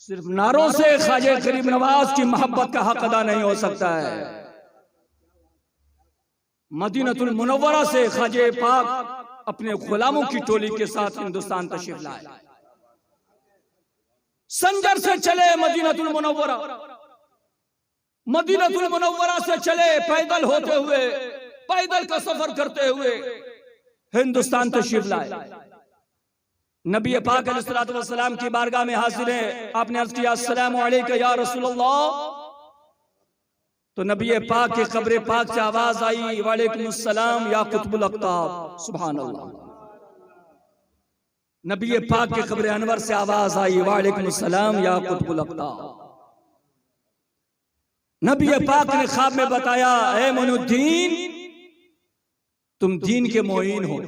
सिर्फ नारों से ख्वाजा गरीब नवाज की मोहब्बत का हक अदा नहीं हो सकता है। मदीनतुल मुनव्वरा से ख्वाजा पाक अपने गुलामों की टोली के साथ हिंदुस्तान तशरीफ लाए। संजर से चले मदीनतुल मुनव्वरा, मदीनतुल मुनव्वरा से चले पैदल होते हुए, पैदल का सफर करते हुए हिंदुस्तान तशरीफ लाए। नबी पाक अलैहिस्सलातु वस्सलाम की बारगाह में हाजिर है। आपने अर्ज किया अस्सलामु अलैका या रसूलल्लाह, तो नबी पाक के कब्र पाक से आवाज आई वालेकुमुस्सलाम या कुतुबुल अक्ताब। सुभान अल्लाह। नबी पाक के कब्र अनवर से आवाज आई वालेकुमुस्सलाम या कुतुबुल अक्ताब। नबी पाक ने ख्वाब में बताया, ऐ मोइनुद्दीन, तुम दीन के मोइन हो,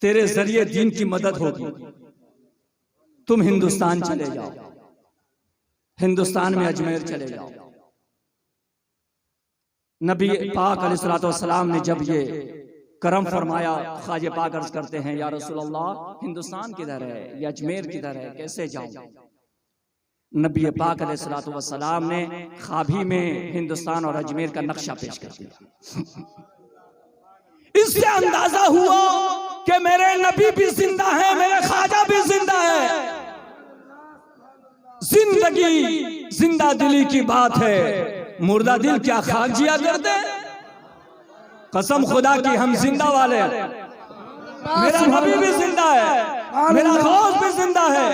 तेरे जरिए दीन की मदद होगी, तुम हिंदुस्तान चले जाओ, हिंदुस्तान में अजमेर चले जाओ। नबी पाक अलैहिस्सलातु वस्सलाम ने जब ये करम फरमाया, ख्वाजा पाक अर्ज करते हैं या रसूलल्लाह, हिंदुस्तान किधर है, ये अजमेर किधर है, कैसे जाऊं? नबी पाक अलैहिस्सलातु वस्सलाम ने ख्वाबी में हिंदुस्तान और अजमेर का नक्शा पेश कर दिया। इससे अंदाजा हुआ कि मेरे नबी भी जिंदा है, मेरे ख्वाजा भी जिंदा है। जिंदगी जिंदा दिली की बात है, मुर्दा दिल क्या खाक जिया करते? कसम खुदा की हम जिंदा वाले हैं। मेरा नबी भी जिंदा है, मेरा गौस भी जिंदा है,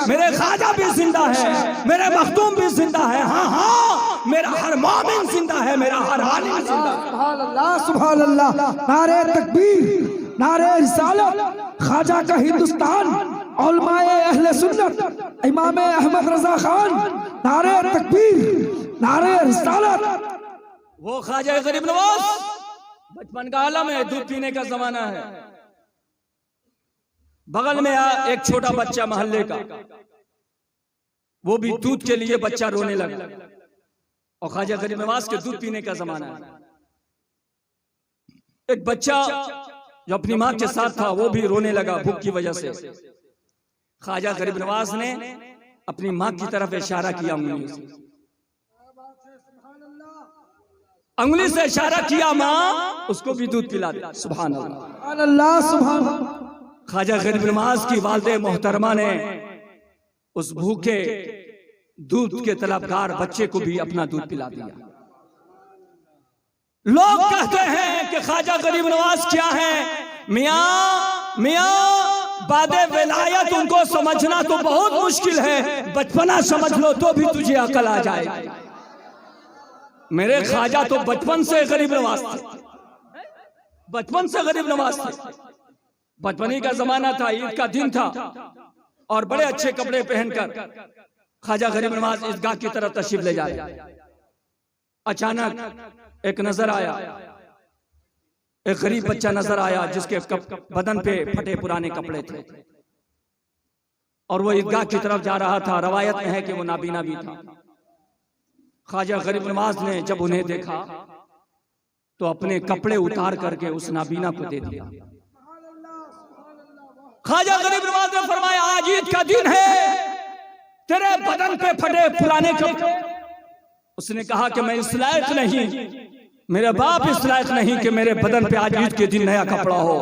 मेरे ख्वाजा भी जिंदा है, मेरे मखदूम भी जिंदा है। हाँ हाँ, मेरा हर मोमिन जिंदा है, मेरा हर आलिम जिंदा है। सुभान अल्लाह, सुभान अल्लाह। नारे तकबीर, नारे रिसालत, ख्वाजा का हिंदुस्तान, उलमाए अहले सुन्नत, इमाम अहमद रजा खान, नारे तकबीर, नारे रिसालत। वो ख्वाजा गरीब नवाज बचपन का आलम है, दूध पीने का जमाना है। बगल में एक छोटा बच्चा मोहल्ले का, वो भी दूध के लिए बच्चा रोने लगा, और ख्वाजा गरीब नवाज के दूध पीने का जमाना है। एक बच्चा जो अपनी माँ के साथ था वो भी रोने लगा भूख की वजह से। ख्वाजा गरीब नवाज ने अपनी माँ की तरफ इशारा किया, उंगली से इशारा किया, माँ उसको भी दूध पिला दे। सुभान अल्लाह, सुभान अल्लाह। ख्वाजा गरीब नवाज की वालिदे मोहतरमा ने उस भूखे दूध के तलबगार बच्चे को भी अपना दूध पिला दिया। लोग कहते हैं कि ख्वाजा गरीब नवाज क्या है, मियाँ मियाँ बादे विलायत उनको समझना तो बहुत मुश्किल है, बचपना समझ लो तो भी तुझे अकल आ जाए। मेरे ख्वाजा तो बचपन से गरीब नवाज थे, बचपन से गरीब नवाज थे। बचपनी का जमाना था, ईद का दिन था, और बड़े अच्छे कपड़े पहनकर ख्वाजा गरीब नवाज ईदगाह की तरफ तशरीफ ले जाए। अचानक एक नजर आया, एक गरीब बच्चा नजर आया जिसके बदन पे फटे पुराने कपड़े थे, और वो ईदगाह की तरफ जा रहा था। रवायत में है कि वो नाबीना भी था। ख्वाजा गरीब नवाज ने जब उन्हें देखा तो अपने कपड़े उतार करके उस नाबीना को दे दिया। ख्वाजा गरीब नवाज ने फरमाया, आज ईद का दिन है, तेरे बदन पे फटे पुराने कपड़े। उसने कहा कि मैं इस लायक नहीं, मेरे बाप इस लायक नहीं कि मेरे बदन पे आज ईद के दिन नया कपड़ा हो।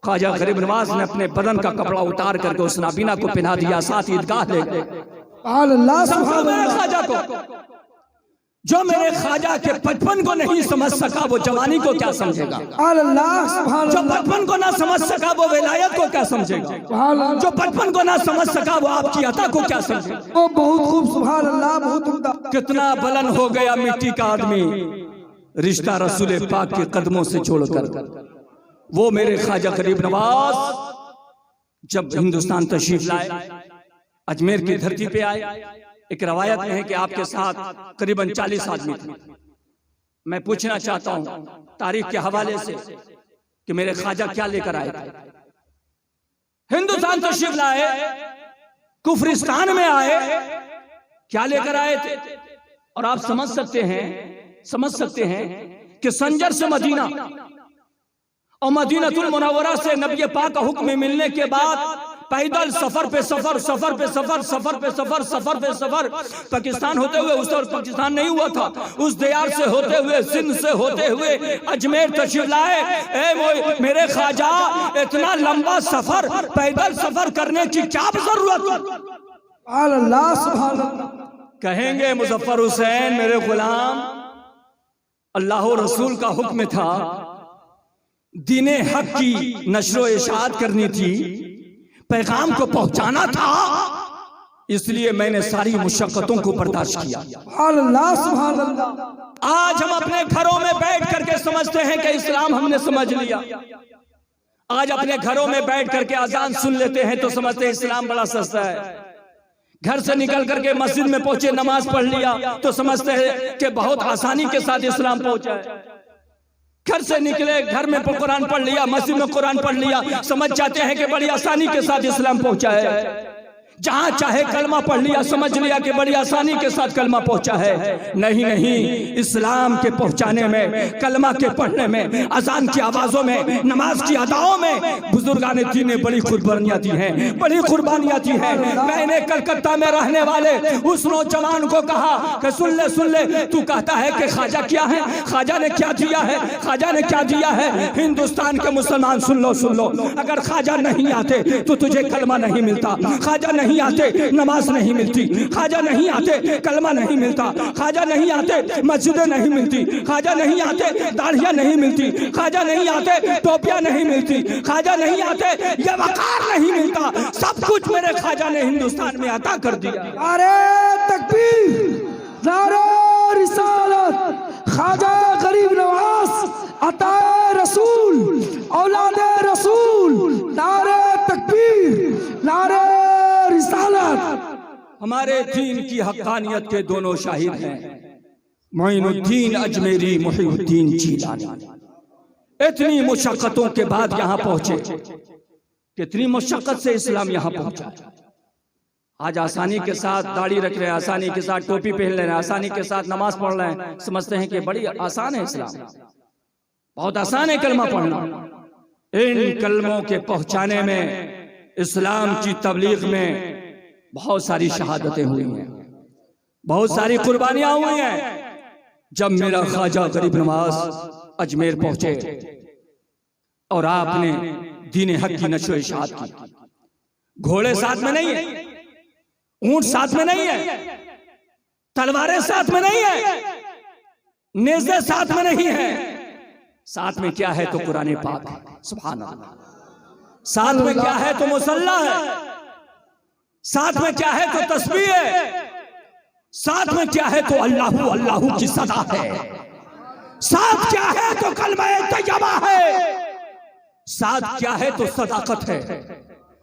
ख्वाजा गरीब नवाज ने अपने बदन का कपड़ा उतार करके उस नाबीना को पहना दिया, साथ ईदगाह ले गए। ख्वाजा को, जो मेरे ख्वाजा के बचपन को नहीं समझ सका वो जवानी को क्या समझेगा। जो बचपन को ना समझ सका वो विलायत को क्या समझेगा। जो बचपन को ना समझ सका वो आपकी अता को क्या समझेगा। बहुत खूब, सुभान अल्लाह, बहुत उम्दा। कितना बुलंद हो गया मिट्टी का आदमी, रिश्ता रसूल पाक के कदमों से जोड़कर। वो मेरे ख्वाजा गरीब नवाज जब हिंदुस्तान तशरीफ लाए, अजमेर की धरती पे आए, एक रवायत में है कि आपके साथ करीबन 40 आदमी थे। मैं पूछना चाहता हूं तारीख के हवाले से कि मेरे ख्वाजा क्या लेकर आए थे। हिंदुस्तान तशरीफ लाए, कुफरिस्तान में आए, क्या लेकर आए थे। और आप समझ सकते हैं कि संजर से मदीना और मदीनतुल मुनव्वरा से नबी पाक का हुक्म मिलने के बाद पैदल सफर पे सफर, सफर पे सफर, सफर पे सफर, सफर पे सफर, पाकिस्तान होते हुए, उस वक्त पाकिस्तान नहीं हुआ था, उस दियार से होते हुए, सिंध से होते हुए अजमेर तशरीफ लाए। मेरे ख्वाजा इतना लंबा सफर पैदल सफर करने की क्या जरूरत। अल्लाह सुभान अल्लाह। कहेंगे मुजफ्फर हुसैन मेरे गुलाम, अल्लाह रसूल का हुक्म था, दीने हक की नशरो इशाअत करनी थी, पैगाम को पहुंचाना था, इसलिए मैंने सारी मुशक्कतों को बर्दाश्त किया। अल्लाह सुभान अल्लाह। आज हम अपने घरों में बैठ करके समझते हैं कि इस्लाम हमने समझ लिया। आज अपने घरों में बैठ करके अजान सुन लेते हैं तो समझते हैं इस्लाम बड़ा सस्ता है। घर से निकल करके मस्जिद में पहुंचे, नमाज पढ़ लिया तो समझते हैं कि बहुत आसानी के साथ इस्लाम पहुंचा है। घर से निकले, घर में कुरान पढ़ लिया, मस्जिद में कुरान पढ़ लिया, समझ जाते हैं कि बड़ी आसानी के साथ इस्लाम पहुंचा है। जहां चाहे कलमा पढ़ लिया, समझ लिया कि बड़ी आसानी के साथ कलमा पहुंचा है। नहीं नहीं, इस्लाम के पहुंचाने में, कलमा के पढ़ने में, अजान की आवाजों में, नमाज की अदाओं में बुजुर्गान दीन ने बड़ी कुर्बानियां दी हैं, बड़ी कुर्बानियां दी हैं। मैंने कलकत्ता में रहने वाले उस नौजवान को कहा कि सुन ले, तू कहता है कि ख्वाजा क्या है, ख्वाजा ने क्या दिया है, ख्वाजा ने क्या दिया है। हिंदुस्तान के मुसलमान सुन लो, अगर ख्वाजा नहीं आते तो तुझे कलमा नहीं मिलता, ख्वाजा नहीं आते नमाज नहीं मिलती, ख्वाजा नहीं आते कलमा नहीं मिलता, ख्वाजा नहीं आते मस्जिदें नहीं मिलती, ख्वाजा नहीं आते दाढ़ियां नहीं मिलती, ख्वाजा नहीं आते टोपियां नहीं मिलती, ख्वाजा नहीं आते ये वकार नहीं मिलता। सब कुछ मेरे ख्वाजा ने हिंदुस्तान में अता कर दिया। नारे तकबीर, नारे रिसालत, ख्वाजा गरीब नवाज अता रसूल, औलाद रसूल, नारे हमारे दीन की हक्कानियत के दोनों शाहिद हैं, मोइनुद्दीन अजमेरी, मुहीउद्दीन जीलानी। इतनी मुशक्कतों के बाद यहां पहुंचे, कितनी मुशक्कत से इस्लाम यहां पहुंचा। आज आसानी के साथ दाढ़ी रख रहे हैं, आसानी के साथ टोपी पहन ले रहे हैं, आसानी के साथ नमाज पढ़ रहे हैं, समझते हैं कि बड़ी आसान है इस्लाम, बहुत आसान है कलमा पढ़ना। इन कलमों के पहुंचाने में, इस्लाम की तबलीग में बहुत सारी शहादतें हुई हैं, बहुत सारी कुर्बानियां हुई हैं। जब मेरा ख्वाजा गरीब नवाज अजमेर पहुंचे और आपने दीन हक की नशो इशाअत की, घोड़े साथ में नहीं है, ऊंट साथ में नहीं है, तलवारें साथ में नहीं है, नेज़े साथ में नहीं है, साथ में क्या है तो कुरान पाक है, सुभान अल्लाह। साथ में क्या है तो मुसल्ला है, साथ में क्या है तो तस्बीह है, साथ में क्या है तो अल्लाहू अल्लाहू की सदा है, साथ क्या है तो कलमा तैयबा है, साथ क्या है तो सदाकत है,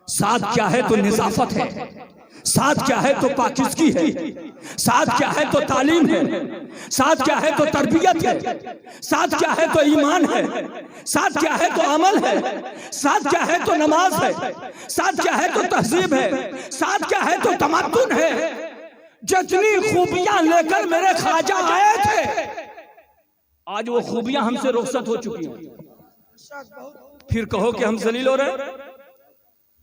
साथ क्या है तो निजाफत है, साथ क्या है तो पाकिज़गी है, साथ क्या है तो तालीम है, साथ क्या है तो तरबियत है, साथ क्या है तो ईमान है, साथ क्या है तो अमल है, साथ क्या है तो नमाज है, साथ क्या है तो तहजीब है, साथ क्या है तो तमद्दुन है। जितनी खूबियां लेकर मेरे ख्वाजा आए थे, आज वो खूबियां हमसे रुखसत हो चुकी हैं। फिर कहो कि हम जलील हो रहे,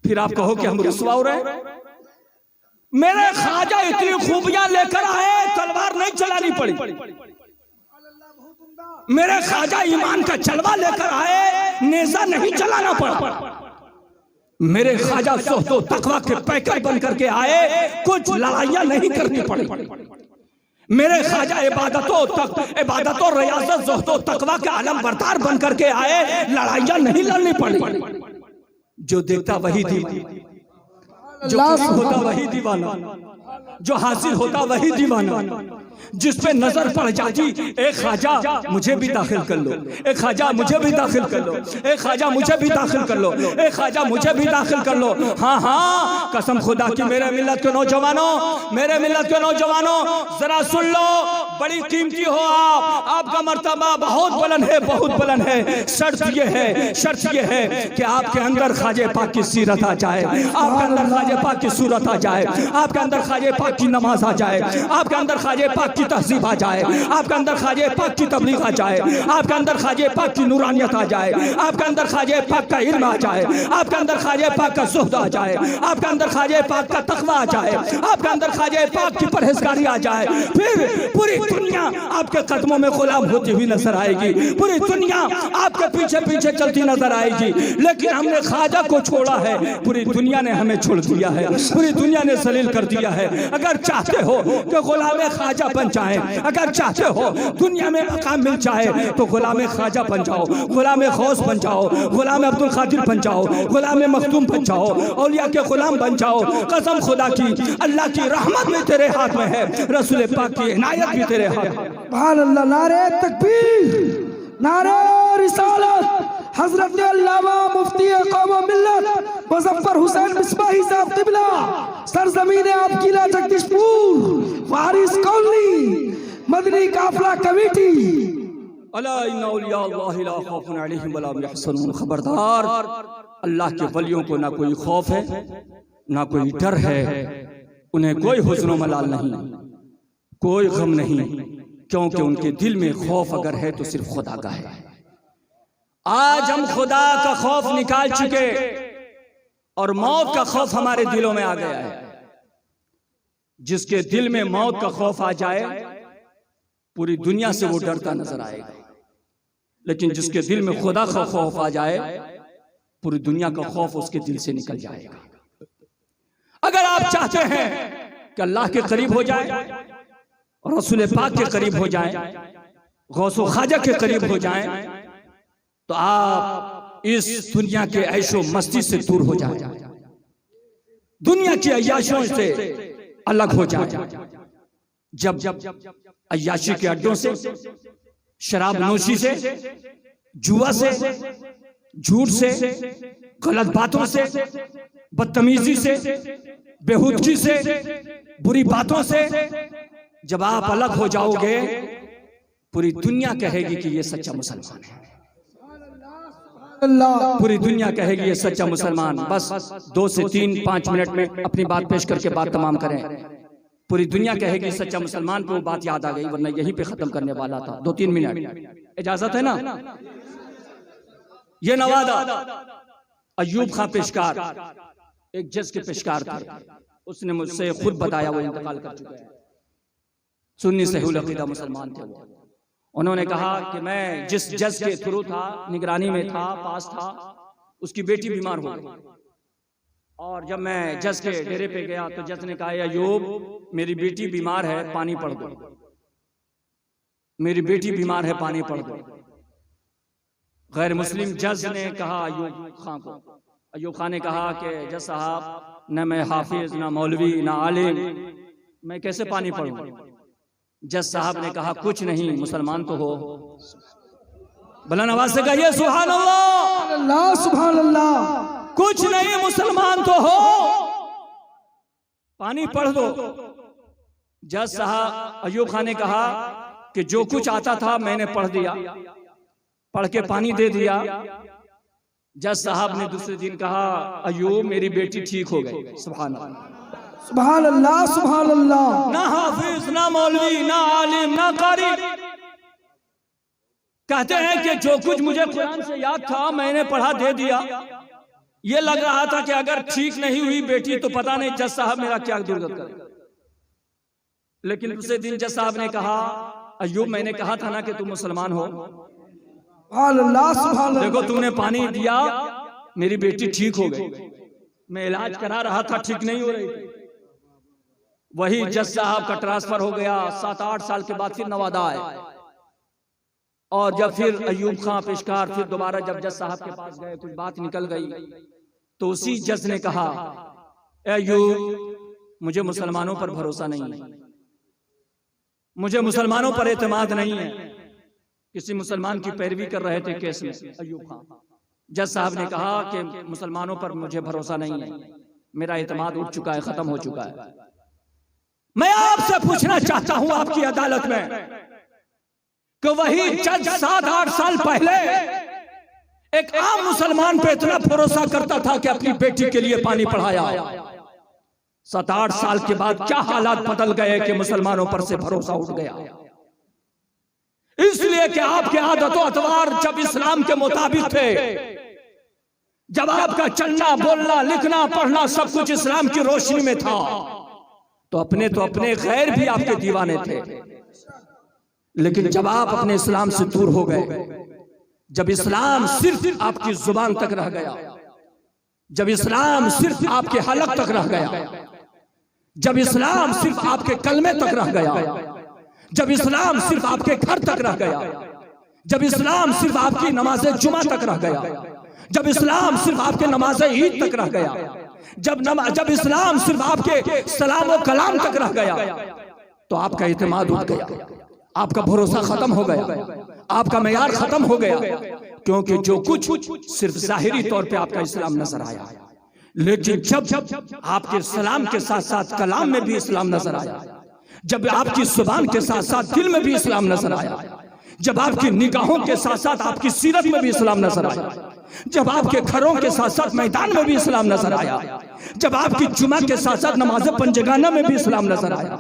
फिर आप कहो कि हम रुसवा हो रहे। मेरे ख्वाजा इतनी खूबियां लेकर आए, तलवार नहीं चलानी पड़ी। मेरे ख्वाजा ईमान का जलवा लेकर आए, नेज़ा नहीं चलाना पड़ा। मेरे ख्वाजा ज़ुहद व तक़वा के पैकर बन करके आए, कुछ लड़ाइयां नहीं करनी पड़ी। मेरे ख्वाजा इबादतों रियाज़त ज़ुहद व तक़वा के आलम बरदार बन करके आए, लड़ाइयां नहीं लड़नी पड़ी। जो देखता वही दीवाना, जो होता वही दीवाना, जो हासिल होता वही दीवाना। जिस पे नजर पड़ जाती, एक ख्वाजा मुझे भी दाखिल कर लो, एक ख्वाजा मुझे भी दाखिल कर लो, एक ख्वाजा मुझे भी दाखिल कर लो, एक ख्वाजा मुझे भी दाखिल कर लो। हाँ हाँ, कसम खुदा की मेरे मिल्लत के नौजवानों, मेरे मिल्लत के नौजवानों, जरा सुन लो, बड़ी कीमती हो आप, आपका मर्तबा बहुत बुलंद है, बहुत बुलंद है। शर्त ये है कि आपके अंदर ख्वाजा पाक की सीरत आ जाए, आपके अंदर ख्वाजा पाक की सूरत आ जाए, आपके अंदर ख्वाजा पाक की नमाज आ जाए, आपके अंदर ख्वाजा पाक की तहजीब आ जाए, आपके अंदर ख्वाजा पाक की तबलीग आ जाए, आपके अंदर ख्वाजा पाक की नूरानियत आ जाए, आपके अंदर ख्वाजा पाक का इल्म आ जाए, आपके अंदर ख्वाजा पाक का ज़ुहद आ जाए, आपके अंदर ख्वाजा पाक का तक़वा आ जाए, आपके अंदर ख्वाजा पाक की परहेज़गारी आ जाए। फिर पूरी दुनिया आपके कदमों में गुलाम होती हुई नजर आएगी, पूरी दुनिया आपके पीछे पीछे चलती नजर आएगी। लेकिन हमने ख्वाजा को छोड़ा है, पूरी दुनिया ने हमें छोड़ दिया है, पूरी दुनिया ने जलील कर दिया है। अगर चाहते हो कि गुलाम ख्वाजा बन जाए, अगर चाहते हो दुनिया में मकाम मिल जाए, तो गुलाम ख्वाजा बन जाओ, गुलाम गौस बन जाओ, गुलाम अब्दुल कादिर बन जाओ, गुलाम मखदूम बन जाओ, औलिया के गुलाम बन जाओ। कसम खुदा की, अल्लाह की रहमत भी तेरे हाथ में है, रसूल पाक की इनायत भी तेरे हाथ में। सुभान अल्लाह, नारे तकबीर, नारे रिसालत। हजरत अल्लामा मुफ्ती कौम मिल्लत मुज़फ्फर हुसैन मिसबाही साहब क़िबला, सरज़मीन आपकीला जगदीशपुर, वारिस कॉलोनी, मदनी काफिला कमेटी। अला इन्ना औलिया अल्लाह ला खौफुन अलैहिम वला हुम यहज़नून। खबरदार, अल्लाह के वलियों को ना कोई खौफ है, ना कोई डर है, उन्हें कोई हुज़्न मलाल नहीं, कोई गम नहीं, क्योंकि उनके दिल में खौफ अगर है तो सिर्फ खुदा का है। आज हम खुदा का खौफ निकाल चुके और मौत का खौफ हमारे दिलों में आ गया है। जिसके दिल में मौत का खौफ आ जाए, पूरी दुनिया से वो डरता नजर आएगा। लेकिन जिसके दिल में खुदा का खौफ आ जाए, पूरी दुनिया का खौफ उसके दिल से निकल जाएगा। अगर आप चाहते हैं कि अल्लाह के करीब हो जाए, रसूल पाक के करीब हो जाए, गौसो ख्वाजा के करीब हो जाए, तो आप इस दुनिया के ऐशो मस्ती से दूर हो जाए, दुनिया की अय्याशियों से अलग हो जाए। जब अय्याशी के अड्डों से, शराब नोशी से, जुआ से, झूठ से, गलत बातों से, बदतमीजी से, बेहुदगी से, बुरी बातों से जब आप अलग हो जाओगे, पूरी दुनिया कहेगी कि ये सच्चा मुसलमान है। पूरी दुनिया कहेगी ये सच्चा मुसलमान। बस 2 से 3 5 मिनट में अपनी बात पेश करके बात तमाम करें। पूरी दुनिया कहेगी सच्चा मुसलमान। पे वो बात याद आ गई, वरना यहीं पे खत्म करने वाला था। 2-3 मिनट इजाजत है ना? ये नवादा अयूब खां पेशकार, एक जज के पेशकार थे। उसने मुझसे खुद बताया, वो इंतकाल कर चुके हैं। सुन्नी सहीहुल अकीदा मुसलमान थे वो। उन्होंने कहा कि मैं जिस जज के थ्रू था, निगरानी में था, पास था, उसकी बेटी बीमार हो गई। और जब मैं जज के डेरे पे गया तो जज ने कहा, अयूब मेरी बेटी बीमार है, पानी पड़ दो। मेरी बेटी बीमार है, पानी पड़ दो। गैर मुस्लिम जज ने कहा अयूब खां को, अयूब खां ने कहा कि जज साहब, न मैं हाफिज, न मौलवी, न आलिम, मैं कैसे पानी पढ़ूं? जज साहब ने कहा, कुछ नहीं, मुसलमान तो हो। बुलंद आवाज से कहिए सुभान अल्लाह, अल्लाह सुभान अल्लाह। कुछ नहीं, मुसलमान तो हो, पानी पढ़ दो। जज साहब अयूब खान ने कहा कि जो कुछ आता था मैंने पढ़ दिया, पढ़ के पानी दे दिया। जज साहब ने दूसरे दिन कहा, अयूब मेरी बेटी ठीक हो गई। सुभान अल्लाह, सुभान अल्लाह, सुभान अल्लाह। ना हाफिज, ना मौलवी, ना आलिम, ना कारी। कहते हैं कि जो कुछ मुझे कुरान से याद था मैंने पढ़ा दे दिया। ये लग रहा था कि अगर ठीक नहीं हुई बेटी तो पता नहीं जज साहब मेरा क्या दुर्गत करे। लेकिन दूसरे दिन जज साहब ने कहा, अयूब मैंने कहा था ना कि तुम मुसलमान हो। सुभान अल्लाह, सुभान अल्लाह। देखो तुमने पानी दिया, मेरी बेटी ठीक हो गई। मैं इलाज करा रहा था, ठीक नहीं हो रही थी। वही जज साहब का ट्रांसफर हो गया। 7-8 साल के बाद फिर नवादा आए। और जब फिर अयूब खां पेशकार फिर दोबारा जब जज साहब के पास गए, कुछ बात निकल गई, तो उसी जज ने कहा, अयूब मुझे मुसलमानों पर भरोसा नहीं है, मुझे मुसलमानों पर एतमाद नहीं है। किसी मुसलमान की पैरवी कर रहे थे केस में अयूब खां। जज साहब ने कहा कि मुसलमानों पर मुझे भरोसा नहीं है, मेरा एतमाद उठ चुका है, खत्म हो चुका है। मैं आपसे पूछना चाहता हूं आपकी अदालत में कि वही जज 7-8 साल पहले एक आम मुसलमान पे इतना भरोसा करता था कि अपनी बेटी के लिए पानी पढ़ाया। 7-8 साल के बाद क्या हालात बदल गए कि मुसलमानों पर से भरोसा उठ गया। इसलिए कि आपके आदतों अतवार जब इस्लाम के मुताबिक थे, जब आपका चलना बोलना लिखना पढ़ना सब कुछ इस्लाम की रोशनी में था, तो अपने गैर भी आपके दीवाने थे। लेकिन जब आप अपने इस्लाम से दूर हो गए, जब इस्लाम सिर्फ आपकी जुबान तक रह गया, जब इस्लाम सिर्फ आपके हलक तक रह गया, जब इस्लाम सिर्फ आपके कलमे तक रह गया, जब इस्लाम सिर्फ आपके घर तक रह गया, जब इस्लाम सिर्फ आपकी नमाज जुमा तक रह गया, जब इस्लाम सिर्फ आपके नमाज ईद तक रह गया, जब इस्लाम सिर्फ आपके सलाम और कलाम तक रह गया, तो आपका इत्मीनान उठ गया, आपका भरोसा खत्म हो गया, आपका मेयार खत्म हो गया। क्योंकि जो कुछ सिर्फ जाहिरी तौर पे आपका इस्लाम नजर आया, लेकिन जब आपके सलाम के साथ साथ कलाम में भी इस्लाम नजर आया, जब आपकी जुबान के साथ साथ दिल में भी इस्लाम नजर आया, जब आपकी निगाहों के साथ साथ आपकी सीरत में भी इस्लाम नजर आया, जब आपके घरों के साथ साथ मैदान में भी इस्लाम नजर आया, जब आपकी जुमा के साथ साथ नमाज पंजगाना में भी इस्लाम नजर आया,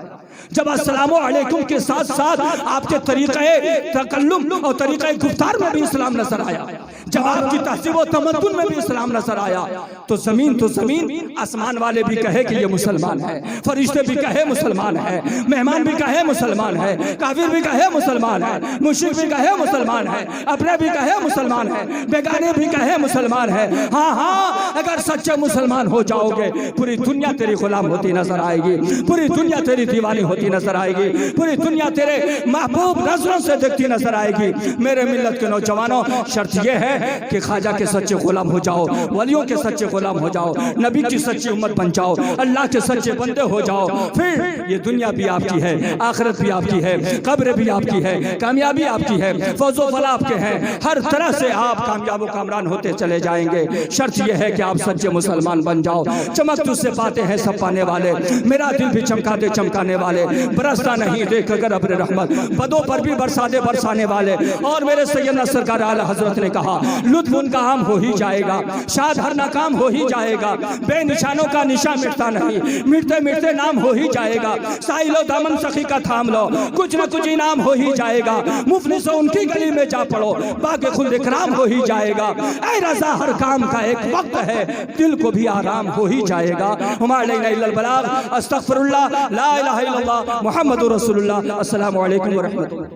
जब अस्सलामु अलैकुम के साथ साथ आपके तरीक़े तकल्लुम और तरीक़े गुफ्तार में भी इस्लाम नजर आया, जब आपकी तहज़ीब व तमद्दुन में भी इस्लाम नजर आया, तो जमीन आसमान वाले भी कहे कि ये मुसलमान है, फरिश्ते भी कहे मुसलमान है, मेहमान भी कहे मुसलमान है, काफिर भी कहे मुसलमान है, मुशरिक भी कहे मुसलमान है, अपने भी कहे मुसलमान है, बेगाने भी कहे मुसलमान है। हाँ, अगर सच्चे मुसलमान हो जाओगे, पूरी दुनिया तेरी गुलाम होती नजर आएगी, पूरी दुनिया तेरी दीवानी होती होती नजर आएगी, पूरी दुनिया तेरे महबूब नजरों से देखती नजर आएगी। मेरे मिल्लत के नौजवानों, शर्त यह है कि ख्वाजा के सच्चे गुलाम हो जाओ, वलियों के सच्चे गुलाम हो जाओ, नबी की सच्ची उम्मत बन जाओ, अल्लाह के सच्चे बंदे हो जाओ। फिर ये दुनिया भी आपकी है, आखिरत भी आपकी है, कब्र भी आपकी है, कामयाबी आपकी है, फौजो फला आपके हैं, हर तरह से आप कामयाब कामरान होते चले जाएंगे। शर्त यह है कि आप सच्चे मुसलमान बन जाओ। चमक तुझसे पाते हैं सब पाने वाले, मेरा दिल भी चमका दे चमकाने वाले, बरसता नहीं देख अगर अब्र रहमत, बदों पर भी बरसा दे बरसाने वाले। और मेरे सैयदना सरकार आला हजरत ने कहा, लुत्फ उनका आम हो ही जाएगा, शाद हर नाकाम हो ही जाएगा, बेनिशानों का निशा मिटता नहीं, मिटते मिटते नाम हो ही जाएगा। साहिलो दामन सखी का थाम लो, कुछ न कुछ इनाम हो ही जाएगा, मुफलिसों उनकी गली में जा पड़ो, बागे खुल्द इकराम हो ही जाएगा। ऐ रज़ा हर काम का एक वक्त है, दिल को भी आराम हो ही जाएगा। हमारे इल्लल बलाग, अस्तगफिरुल्लाह, ला इलाहा इल्लल्लाह, मुहम्मदुर रसूलुल्लाह। अस्सलामु अलैकुम व रहमतुल्लाह।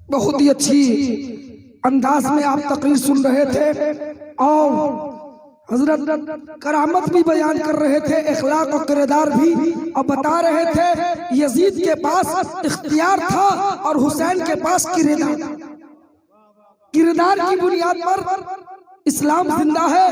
बहुत ही अच्छी अंदाज में आप तकरीर सुन रहे थे और हजरत करामत भी बयान कर रहे थे, इखलाक और किरदार भी, और बता रहे थे यजीद के पास इख्तियार था और हुसैन के पास किरदार की बुनियाद पर इस्लाम जिंदा है।